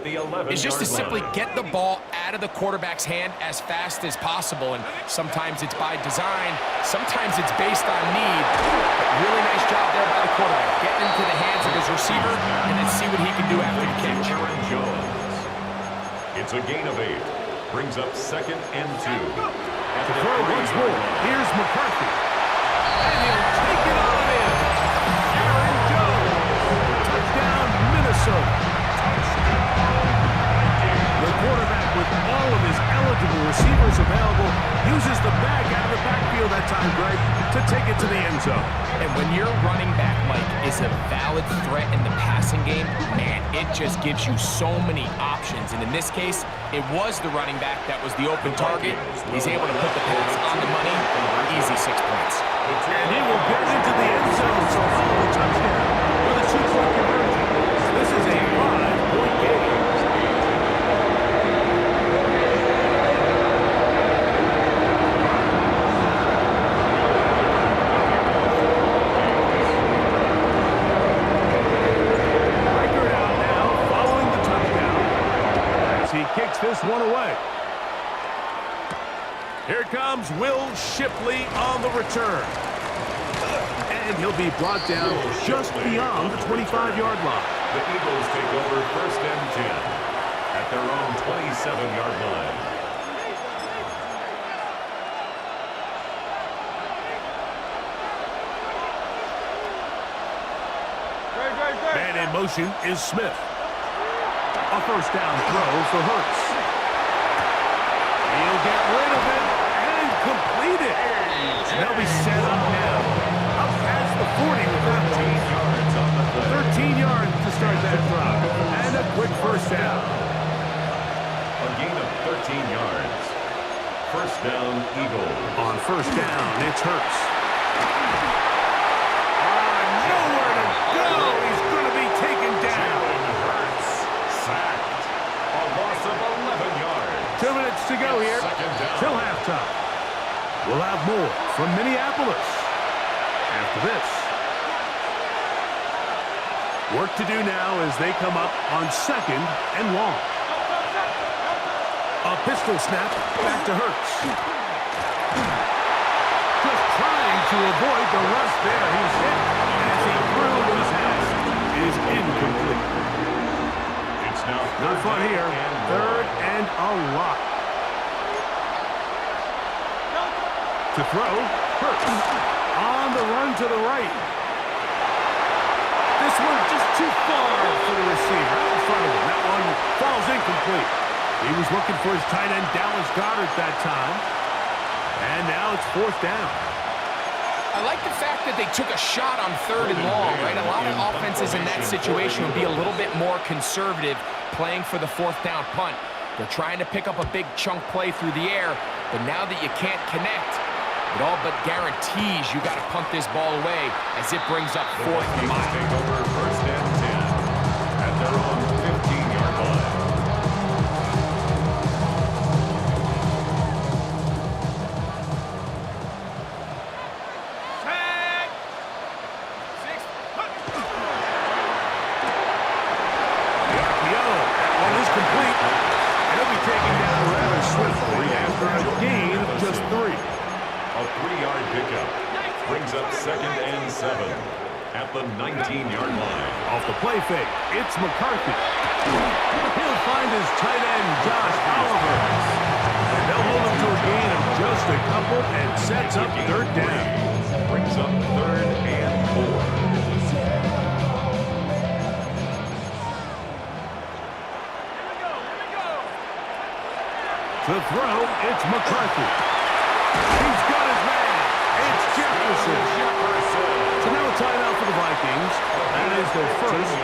is just to simply get the ball out of the quarterback's hand as fast as possible. And sometimes it's by design, sometimes it's based on need. But really nice job there by the quarterback, getting into the hands of his receiver, and then see what he can do after the catch. It's a gain of 8. Brings up 2nd and 2. To throw once more, here's McCarthy. And he'll take it on in. Aaron Jones. Touchdown, Minnesota. The quarterback, with all of his eligible receivers available, uses the bag out of the backfield that time, Greg, to take it to the end zone. And when your running back, Mike, is a valid threat in the passing game, man, it just gives you so many options. And in this case, it was the running back that was the open target. He's able to put the pass on the money. Easy 6 points. And he will get into the end zone, so follow the touchdown with a 2-point conversion. This is a 5-point game. Kicks this one away. Here comes Will Shipley on the return. And he'll be brought down just beyond the 25-yard line. The Eagles take over 1st and 10 at their own 27-yard line. Man in motion is Smith. A first down throw for Hurts. He'll get rid of it and complete it. And they'll be set up now. Up past the 40 with 13 yards on the play. 13 yards to start that drive. And a quick first down. A gain of 13 yards. First down, Eagles. On first down, it's Hurts. Nowhere to go. He's going to be taken down. Sacked. A loss of 11 yards. 2 minutes to go here till halftime. We'll have more from Minneapolis after this. Work to do now as they come up on 2nd and long. A pistol snap back to Hurts. Just trying to avoid the rush there. He's hit as he threw his pass is incomplete. No fun here. 3rd and a lot. To throw, Hurts. On the run to the right. This one just too far for the receiver. Out in front of him. That one falls incomplete. He was looking for his tight end, Dallas Goedert, that time. And now it's 4th down. I like the fact that they took a shot on 3rd and long, right? A lot of offenses in that situation would be a little bit more conservative playing for the 4th down punt. They're trying to pick up a big chunk play through the air, but now that you can't connect, it all but guarantees you got to punt this ball away as it brings up 4th and mile. Take over 1st and 10 at their own 15-yard line. A 3-yard pickup brings up 2nd and 7 at the 19-yard line. Off the play fake, it's McCarthy. He'll find his tight end, Josh Oliver. And they'll hold him to a gain of just a couple and sets up 3rd down. Brings up 3rd and 4. To throw, it's McCarthy. He's got his man. It's Jefferson. So now a timeout for the Vikings. That is their first.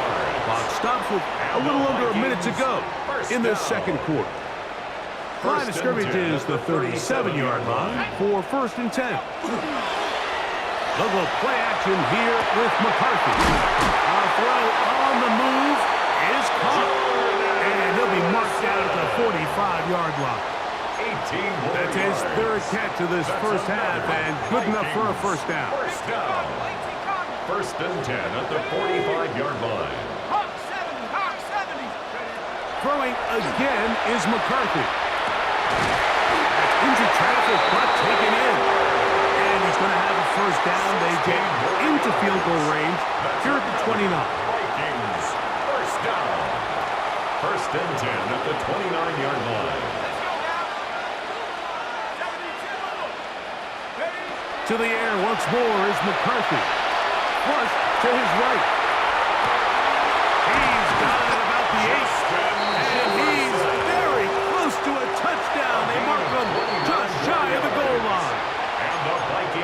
Clock stops with a little under a minute to go in this 2nd quarter. Line of scrimmage is the 37-yard line for 1st and 10. They'll go play action here with McCarthy. A throw on the move is caught. And he'll be marked down at the 45-yard line. That's his 3rd catch of this first half, and good enough for a first down. 1st and 10 at the 45-yard line. Throwing again is McCarthy. That's into traffic, but taken in. And he's going to have a first down. They get into field goal range here at the 29. Vikings, first down. 1st and 10 at the 29-yard line. To the air once more is McCarthy. Flush to his right. He's got it about the 8. And he's very close to a touchdown. They mark him just shy of the goal line.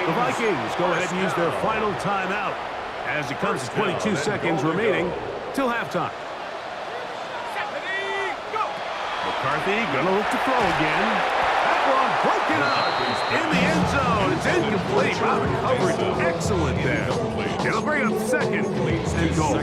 The Vikings go ahead and use their final timeout as it comes to 22 seconds remaining till halftime. McCarthy gonna look to throw again. That one broken up in the end zone. It's incomplete. Wow, the coverage excellent there. It'll bring up 2nd and goal.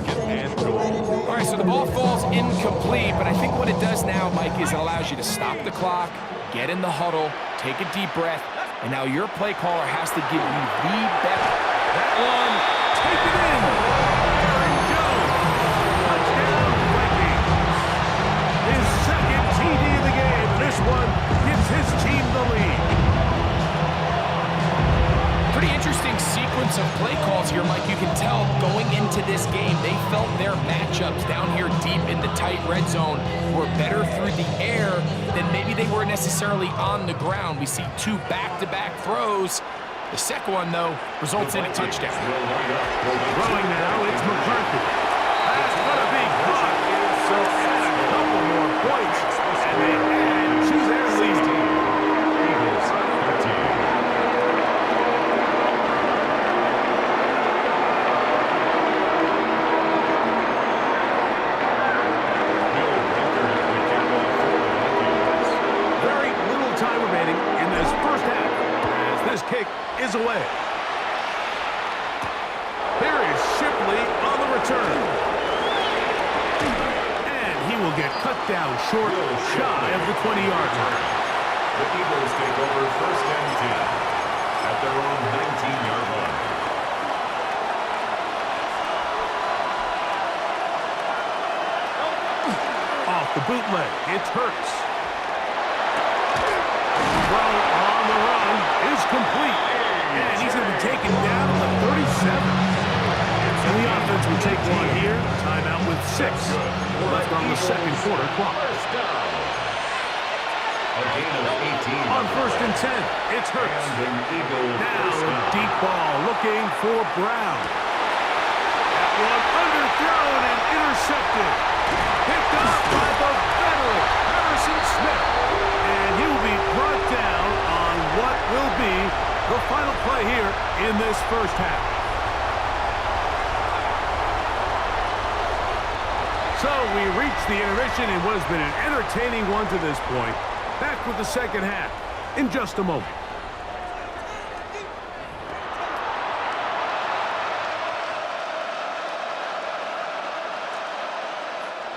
All right, so the ball falls incomplete, but I think what it does now, Mike, is it allows you to stop the clock, get in the huddle, take a deep breath, and now your play caller has to give you the best. That one, take it in. Aaron Jones, touchdown Vikings. His 2nd TD of the game, and this one gives his team the lead. Pretty interesting sequence of play calls here, Mike. You can tell going into this game, they felt their matchups down here deep in the tight red zone were better through the air than maybe they were necessarily on the ground. We see 2 back-to-back throws. The second one, though, results in a touchdown. Throwing now, it's McCarthy. That's going to be caught. So add a couple more points, and they add to their lead. Eagles 13. Very little time remaining in this first half as this kick is away. Here is Shipley on the return. And he will get cut down short, shy of the 20-yard line. The Eagles take over 1st and 10 at their own 19-yard line. Off the bootleg, it's Hurts. Throw on the run is complete. And he's going to be taken down at the 37. And the offense will take one here. Timeout with 6 left on the 2nd quarter clock. A gain of 18. On 1st and 10, it's Hurts. Now a deep ball looking for Brown. That one underthrown and intercepted. Picked up by the veteran, Harrison Smith. And he will be brought down on what will be the final play here in this first half. So we reach the intermission in what has been an entertaining one to this point. Back with the second half in just a moment.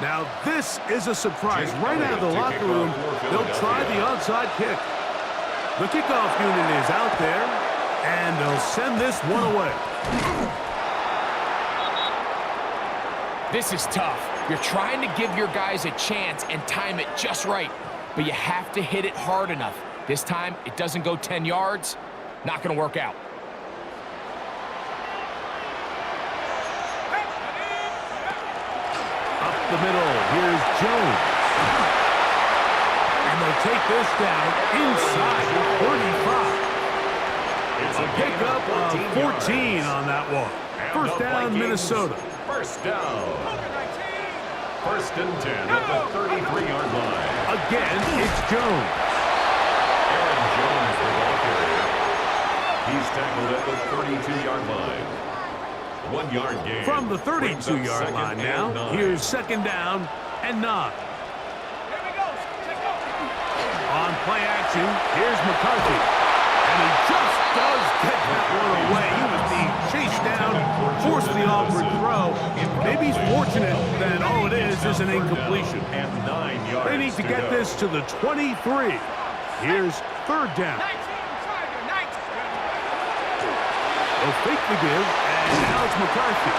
Now this is a surprise. Right out of the locker room, they'll try the onside kick. The kickoff unit is out there, and they'll send this one away. This is tough. You're trying to give your guys a chance and time it just right, but you have to hit it hard enough. This time, it doesn't go 10 yards. Not going to work out. Up the middle, here's Jones. And they'll take this down inside the 35. It's a pickup of 14 on that one. First down, Minnesota. First down. 1st and 10 at the 33-yard line. Again, it's Jones. Aaron Jones, the ball carrier. He's tackled at the 32-yard line. 1 yard gain. From the 32-yard line now, here's 2nd down and 9. On play action. Here's McCarthy. And he just does get that one away. He was being chased down, forced the awkward throw. Maybe he's fortunate that all it is an incompletion. They need to get this to the 23. Here's third down. They'll fake the give, and now it's McCarthy.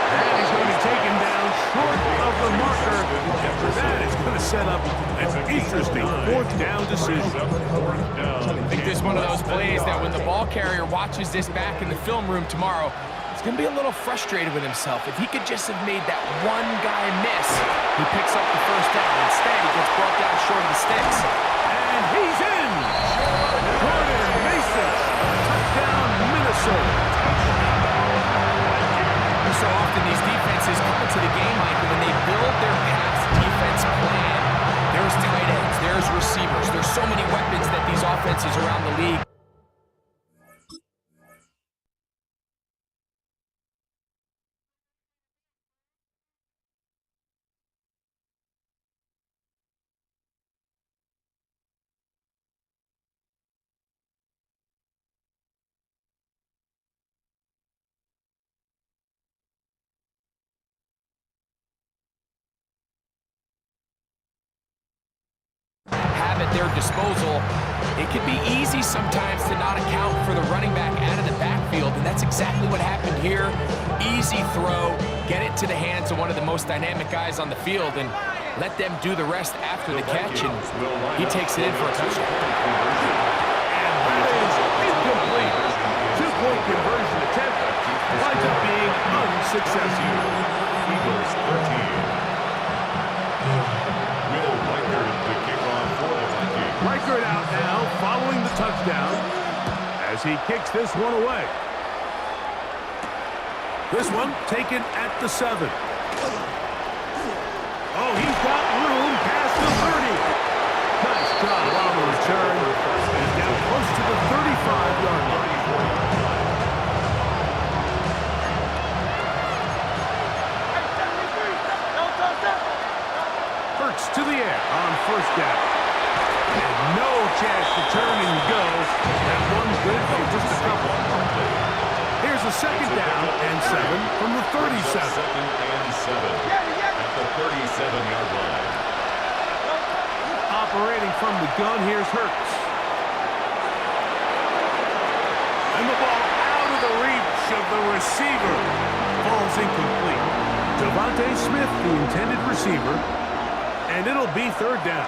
And he's going to be taken down short of the marker. After that, it's going to set up an interesting fourth down decision. I think this is one of those plays that when the ball carrier watches this back in the film room tomorrow, he's going to be a little frustrated with himself. If he could just have made that one guy miss, he picks up the first down. Instead, he gets brought down short of the sticks. And he's in! Jordan Mason, touchdown Minnesota. So often these defenses come into the game, Mike, and when they build their pass defense plan, there's tight ends, there's receivers, there's so many weapons that these offenses around the league. Have at their disposal. It can be easy sometimes to not account for the running back out of the backfield, and that's exactly what happened here. Easy throw, get it to the hands of one of the most dynamic guys on the field, and let them do the rest after the catch, and he takes it in for a touchdown. And that is incomplete. Two-point conversion attempt winds up being unsuccessful. Eagles 13. Reichert out now, following the touchdown, as he kicks this one away. This one taken at the 7. Oh, he's got room past the 30. Nice job on the return. He's down close to the 35-yard line. Hurts to the air on first down. And no chance to turn and go. That one good for just a couple. Here's a second down and 7 from the 37. Second and 7 at the 37-yard line. Operating from the gun, here's Hurts. And the ball out of the reach of the receiver. Falls incomplete. Devontae Smith, the intended receiver. And it'll be third down.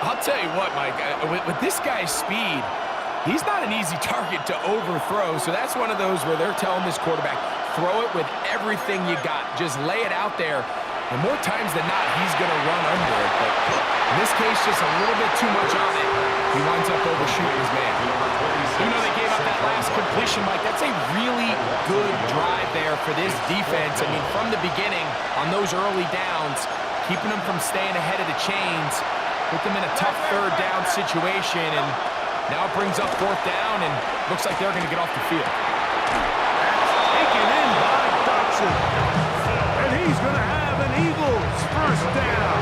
I'll tell you what, Mike, with this guy's speed, he's not an easy target to overthrow, so that's one of those where they're telling this quarterback, throw it with everything you got. Just lay it out there, and more times than not, he's going to run under it. But in this case, just a little bit too much on it. He winds up overshooting his man. You know they gave up that last completion, Mike. That's a really good drive there for this defense. I mean, from the beginning, on those early downs, keeping them from staying ahead of the chains, put them in a tough third down situation, and now it brings up fourth down, and looks like they're going to get off the field. Taken in by Dotson. And he's going to have an Eagles first down.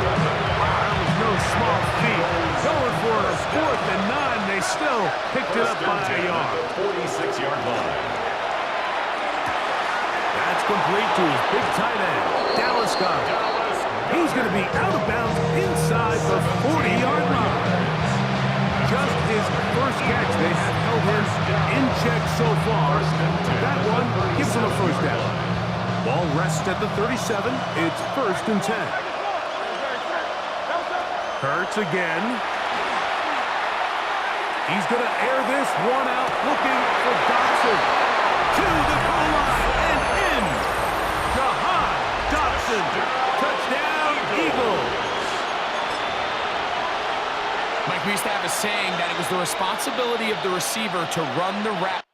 Wow, that was no small feat. Going for a 4th and 9. They still picked it up by a yard. 46-yard line. That's complete to his big tight end, Dallas Goedert. He's going to be out of bounds inside the 40-yard line. Just his first catch. They have held him in check so far. That one gives him a first down. Ball rests at the 37. It's 1st and 10. Hurts again. He's going to air this one out, looking for Dotson. To the goal line and in. Jahan Dotson. Touchdown, Eagles. Mike, we used to have a saying that it was the responsibility of the receiver to run the route.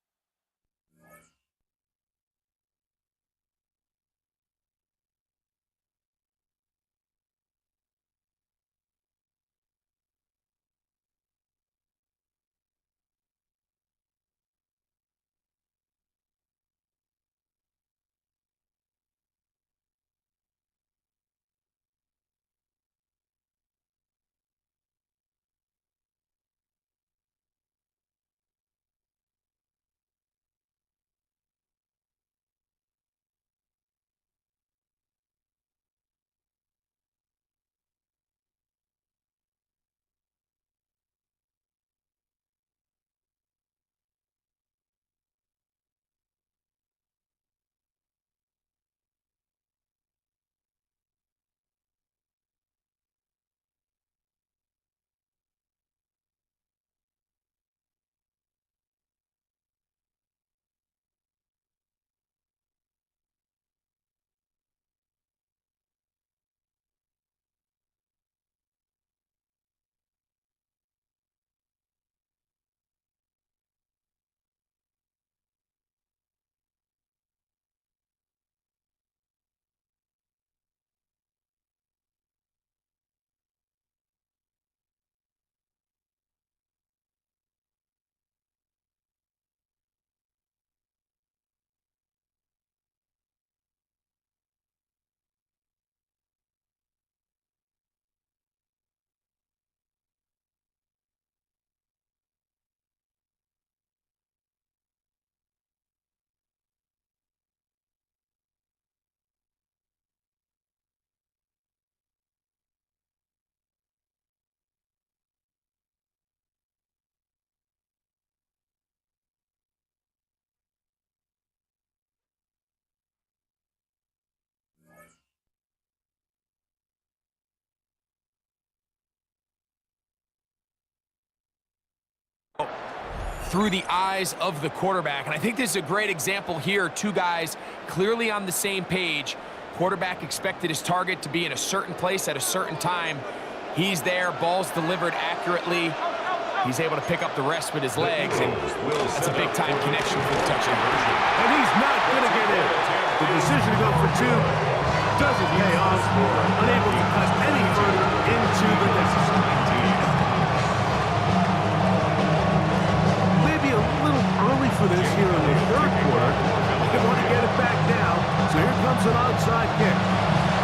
through the eyes of the quarterback. And I think this is a great example here. Two guys clearly on the same page. Quarterback expected his target to be in a certain place at a certain time. He's there, ball's delivered accurately. He's able to pick up the rest with his legs, and that's a big-time connection for the touchdown. And he's not going to get in. The decision to go for two doesn't pay off. Unable to cut any further into the deficit. Maybe a little early for this here in the third quarter. They want to get it back now, so here comes an onside kick.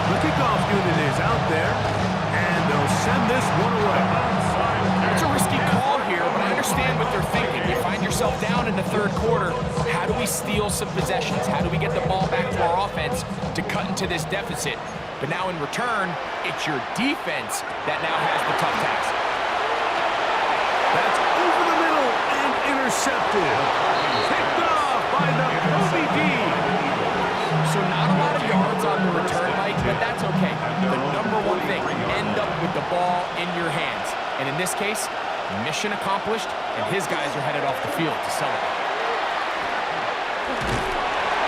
The kickoff unit is out there, and they'll send this one away. It's a risky call here, but I understand what they're thinking. You find yourself down in the third quarter. How do we steal some possessions? How do we get the ball back to our offense to cut into this deficit? But now in return, it's your defense that now has the tough task. That's over the middle and intercepted. Picked off by the babby. So not a lot of yards on the return, Mike, but that's okay. The number one thing, end up with the ball in your hands. And in this case, mission accomplished, and his guys are headed off the field to celebrate.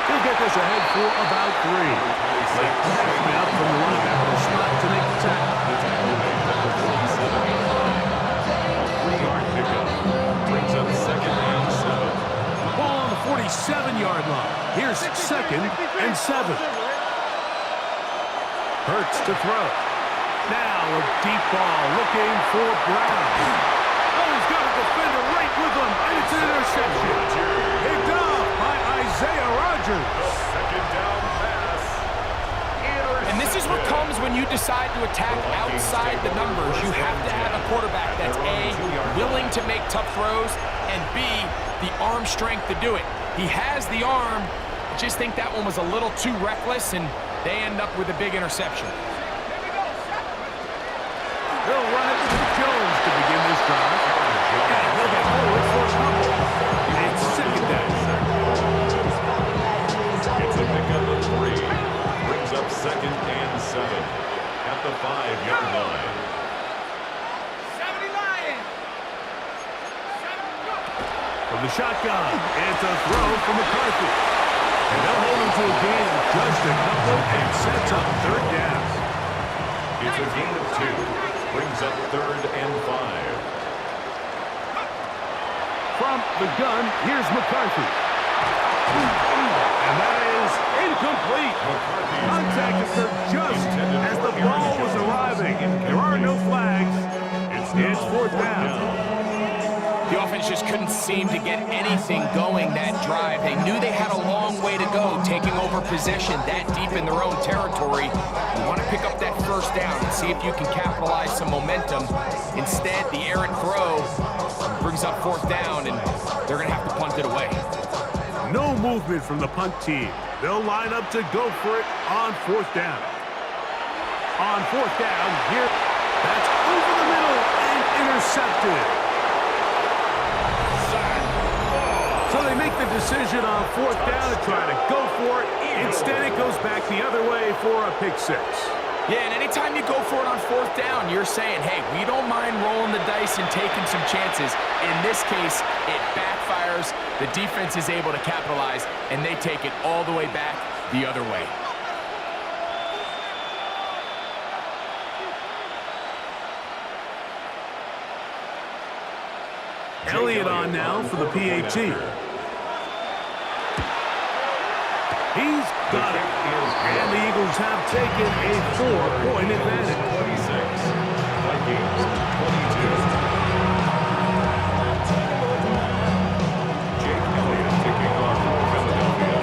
He'll get this ahead for about 3. Late coming up from the running back of the slot to make the tackle. 3-yard pickup brings up 2nd and 7. Ball on the 47-yard line. Here's 2nd and 7. Hurts to throw. Now a deep ball looking for Brown. Oh, he's got a defender right with him, and it's an interception. Picked off by Isaiah Rodgers. Second down pass. And this is what comes when you decide to attack outside the numbers. You have to have a quarterback that's A, willing to make tough throws, and B, the arm strength to do it. He has the arm. I just think that one was a little too reckless, and they end up with a big interception. They'll run it with Jones to begin this drive. And he'll get forward for a couple. It's 2nd down. It's a pickup of 3. Brings up 2nd and 7 at the 5-yard line. From the shotgun, it's a throw from McCarthy. And they'll hold him to a gain of just a couple and sets up 3rd down. It's a gain of 2. Brings up 3rd and 5. From the gun, here's McCarthy. And that is incomplete. Contact occurred just as the ball was arriving. There are no flags. It's 4th down. The offense just couldn't seem to get anything going that drive. They knew they had a long way to go, taking over possession that deep in their own territory. You want to pick up that 1st down and see if you can capitalize some momentum. Instead, the errant throw brings up 4th down, and they're going to have to punt it away. No movement from the punt team. They'll line up to go for it on 4th down. On 4th down, here, that's over the middle and intercepted. So they make the decision on 4th down to try to go for it. Instead, it goes back the other way for a pick 6. Yeah, and anytime you go for it on 4th down, you're saying, hey, we don't mind rolling the dice and taking some chances. In this case, it backfires. The defense is able to capitalize, and they take it all the way back the other way. Elliott on now for the PAT. He's got it. And the Eagles have taken a 4-point advantage. 26. Vikings 22. Jake Elliott kicking off for Philadelphia.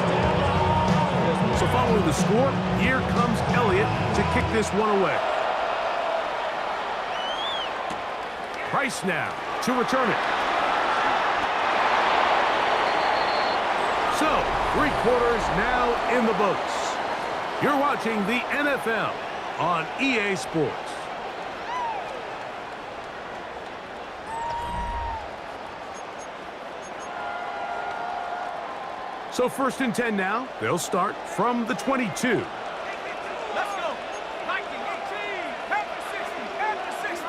So following the score, here comes Elliott to kick this one away. Price now to return it. So, 3 quarters now in the books. You're watching the NFL on EA Sports. So 1st and 10 now. They'll start from the 22. Let's go. Viking 18. After 60. After 60.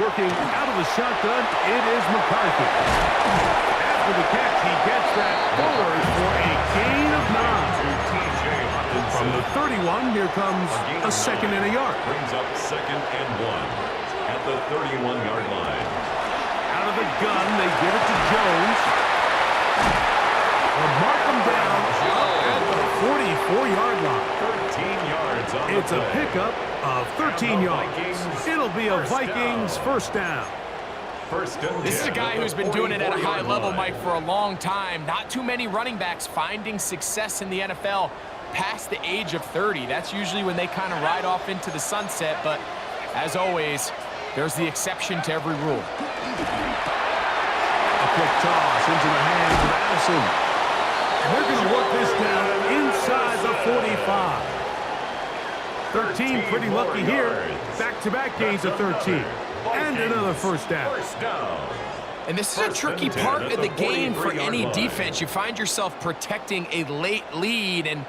Working out of the shotgun. It is McCarthy. After the catch, he gets that forward for a gain of 9. From the 31, here comes a second and a yard. Brings up 2nd and 1 at the 31-yard line. Out of the gun, they give it to Jones. They'll mark him down at the 44-yard line. 13 yards on It's the a play. pickup of 13 yards. It'll be a Vikings first down. First and This is a 10 guy at who's the been doing it at a high 44-yard level, line. Mike, for a long time. Not too many running backs finding success in the NFL past the age of 30. That's usually when they kind of ride off into the sunset, but as always, there's the exception to every rule. A quick toss into the hands of Addison. And they're going to work this down inside the 45. 13 pretty lucky here. Back-to-back gains of 13. And another first down. First down. And this is a tricky part of the game for any defense. You find yourself protecting a late lead, and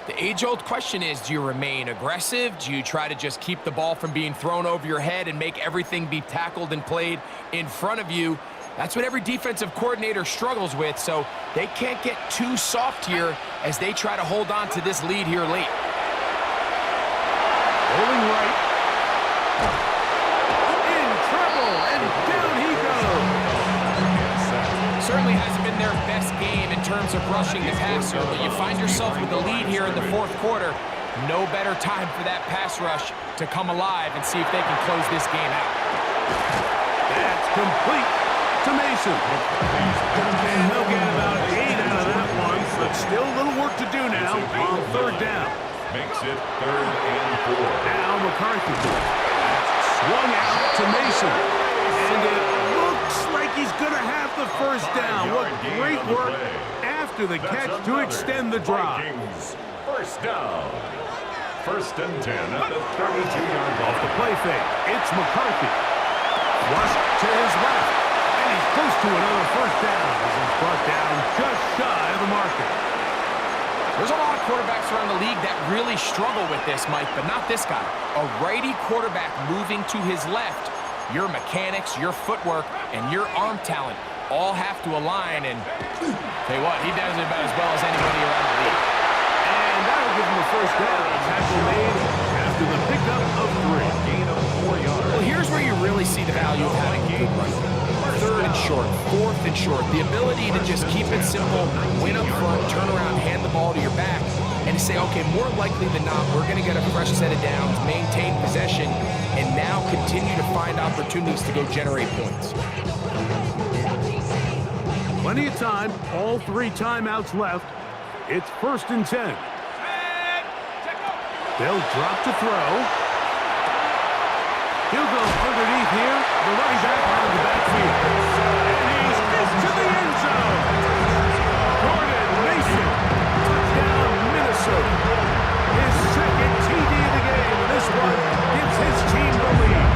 the age-old question is, do you remain aggressive? Do you try to just keep the ball from being thrown over your head and make everything be tackled and played in front of you? That's what every defensive coordinator struggles with, so they can't get too soft here as they try to hold on to this lead here late. Rolling right. In trouble, and down he goes. Certainly hasn't been their best game in terms of rushing the passer, but you find yourself with the lead here in the fourth quarter. No better time for that pass rush to come alive and see if they can close this game out. That's complete to Mason. And they'll get about 8 out of that one, but still a little work to do now on third down. Makes it 3rd and 4. Now McCarthy. Swung out to Mason. And it looks like he's going to have the first down. What great work after the catch to extend the drive. Vikings. First down. 1st and 10 at the 32-yard Off the line. play fake, it's McCarthy. Flush to his left. And he's close to another first down as he's brought down just shy of the marker. There's a lot of quarterbacks around the league that really struggle with this, Mike, but not this guy. A righty quarterback moving to his left. Your mechanics, your footwork, and your arm talent all have to align, and tell you what, he does it about as well as anybody around the league. And that'll give him the first down. Tackle made after the pickup of 3. Gain of 4 yards. Well, here's where you really see the value of having a good run. 3rd and short, 4th and short. The ability to just keep it simple, win up front, turn around, hand the ball to your back, and to say, okay, more likely than not, we're going to get a fresh set of downs, maintain possession, and now continue to find opportunities to go generate points. Plenty of time. All 3 timeouts left. It's 1st and 10. They'll drop to throw. He'll go underneath here. The running back out of the backfield. And he's to the end zone. Gordon Mason. Touchdown, Minnesota. His 2nd TD of the game. And this one gives his team the lead.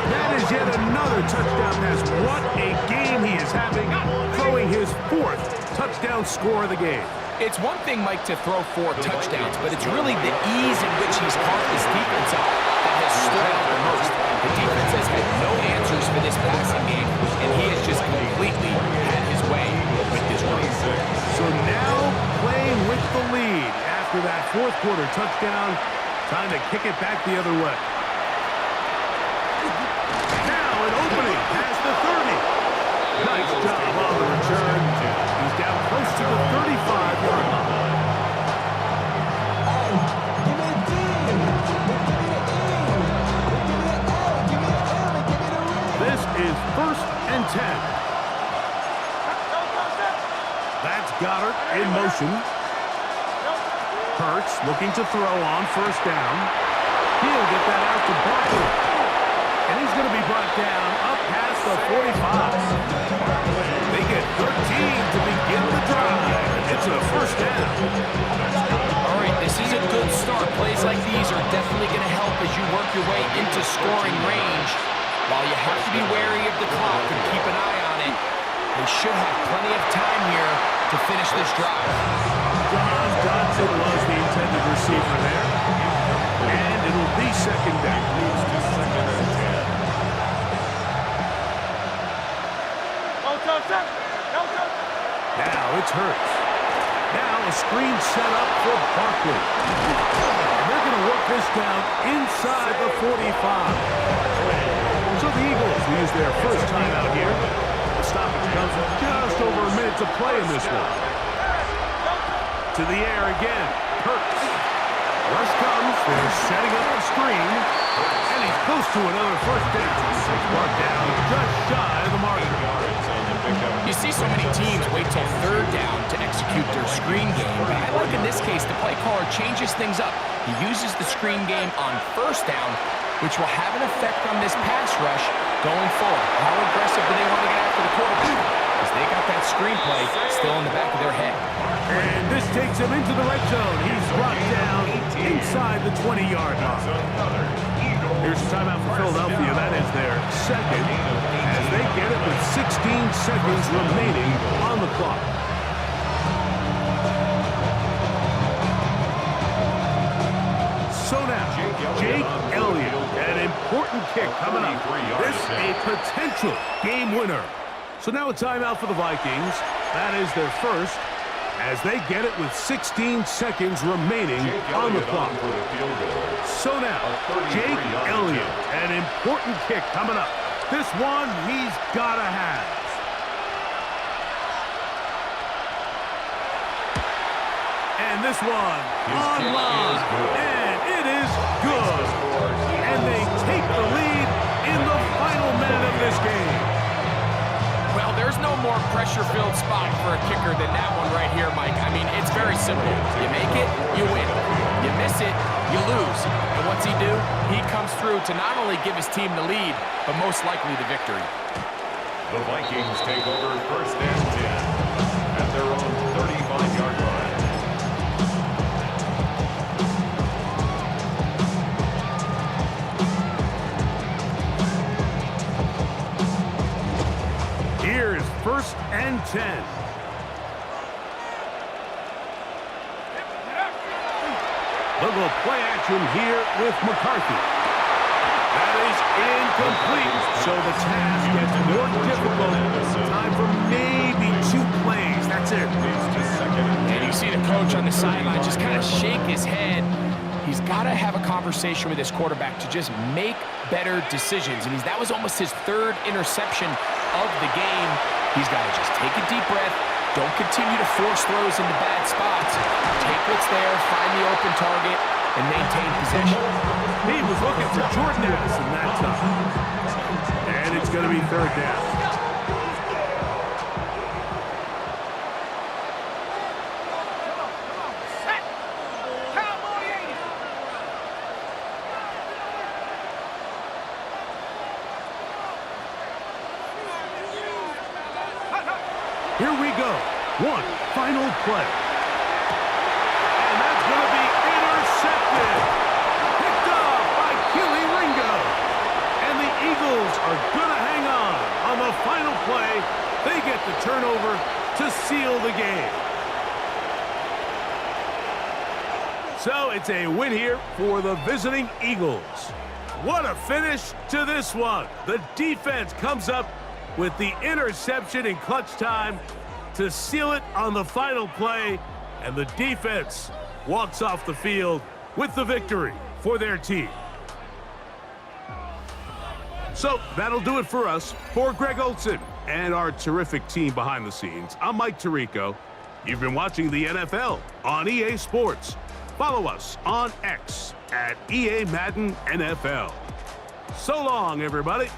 That is yet another touchdown pass. What a game he is having. Throwing his 4th touchdown score of the game. It's one thing, Mike, to throw 4 touchdowns, but it's really the ease in which he's caught his defense up that has stood out the most. The defense has had no answers for this passing game, and he has just completely had his way with this run. So now playing with the lead after that 4th quarter touchdown. Time to kick it back the other way. Now an opening past the 30. Nice job on the return. He's down close to the 35-yard line. This is 1st and 10. That's Goddard in motion. Hurts looking to throw on 1st down. He'll get that out to Barkley. And he's going to be brought down up past the 45. They get 13 to begin the drive. It's a 1st down. All right, this is a good start. Plays like these are definitely going to help as you work your way into scoring range. While you have to be wary of the clock and keep an eye on it, they should have plenty of time here to finish this drive. John Dodson was the intended receiver there. And it'll be 2nd down. Now it's Hurts. Now a screen set up for Barkley. And they're going to work this down inside the 45. So the Eagles will use their first timeout here. The stoppage comes with just over a minute to play in this one. To the air again. Hurts. Rush comes. They're setting up the screen. And he's close to another first down. Brought down just shy of the marker. You see so many teams wait till third down to execute their screen game, but I like in this case the play caller changes things up. He uses the screen game on first down, which will have an effect on this pass rush going forward. How aggressive do they want to get after the quarterback? Because they got that screenplay still in the back of their head. And this takes him into the red zone. He's brought down inside the 20-yard line. Here's a timeout for Philadelphia. That is their second, as they get it with 16 seconds remaining on the clock. So now, Jake Elliott, an important kick coming up. This a potential game winner. So now a timeout for the Vikings. That is their first, as they get it with 16 seconds remaining on the clock. So now, Jake Elliott, an important kick coming up. This one he's got to have. And this one online, and it is good. And they take the lead in the final minute of this game. Well, there's no more pressure-filled spot for a kicker than that one right here, Mike. I mean, it's very simple. You make it, you win. You miss it, you lose. And what's he do? He comes through to not only give his team the lead, but most likely the victory. The Vikings take over first and 10 at their own 35-yard line. Here's first and 10. A little play action here with McCarthy. That is incomplete, so the task gets more difficult. Time for maybe 2 plays. That's it. And you see the coach on the sideline just kind of shake his head. He's got to have a conversation with his quarterback to just make better decisions. And that was almost his 3rd interception of the game. He's got to just take a deep breath. Don't continue to force throws into bad spots. Take what's there, find the open target, and maintain possession. He was looking for Jordan Addison that time. And it's going to be 3rd down. Here we go. One final play. And that's going to be intercepted. Picked off by Keely Ringo. And the Eagles are going to hang on the final play. They get the turnover to seal the game. So it's a win here for the visiting Eagles. What a finish to this one. The defense comes up with the interception in clutch time to seal it on the final play, and the defense walks off the field with the victory for their team. So that'll do it for us. For Greg Olson and our terrific team behind the scenes, I'm Mike Tirico. You've been watching the NFL on EA Sports. Follow us on X at EA Madden NFL. So long, everybody.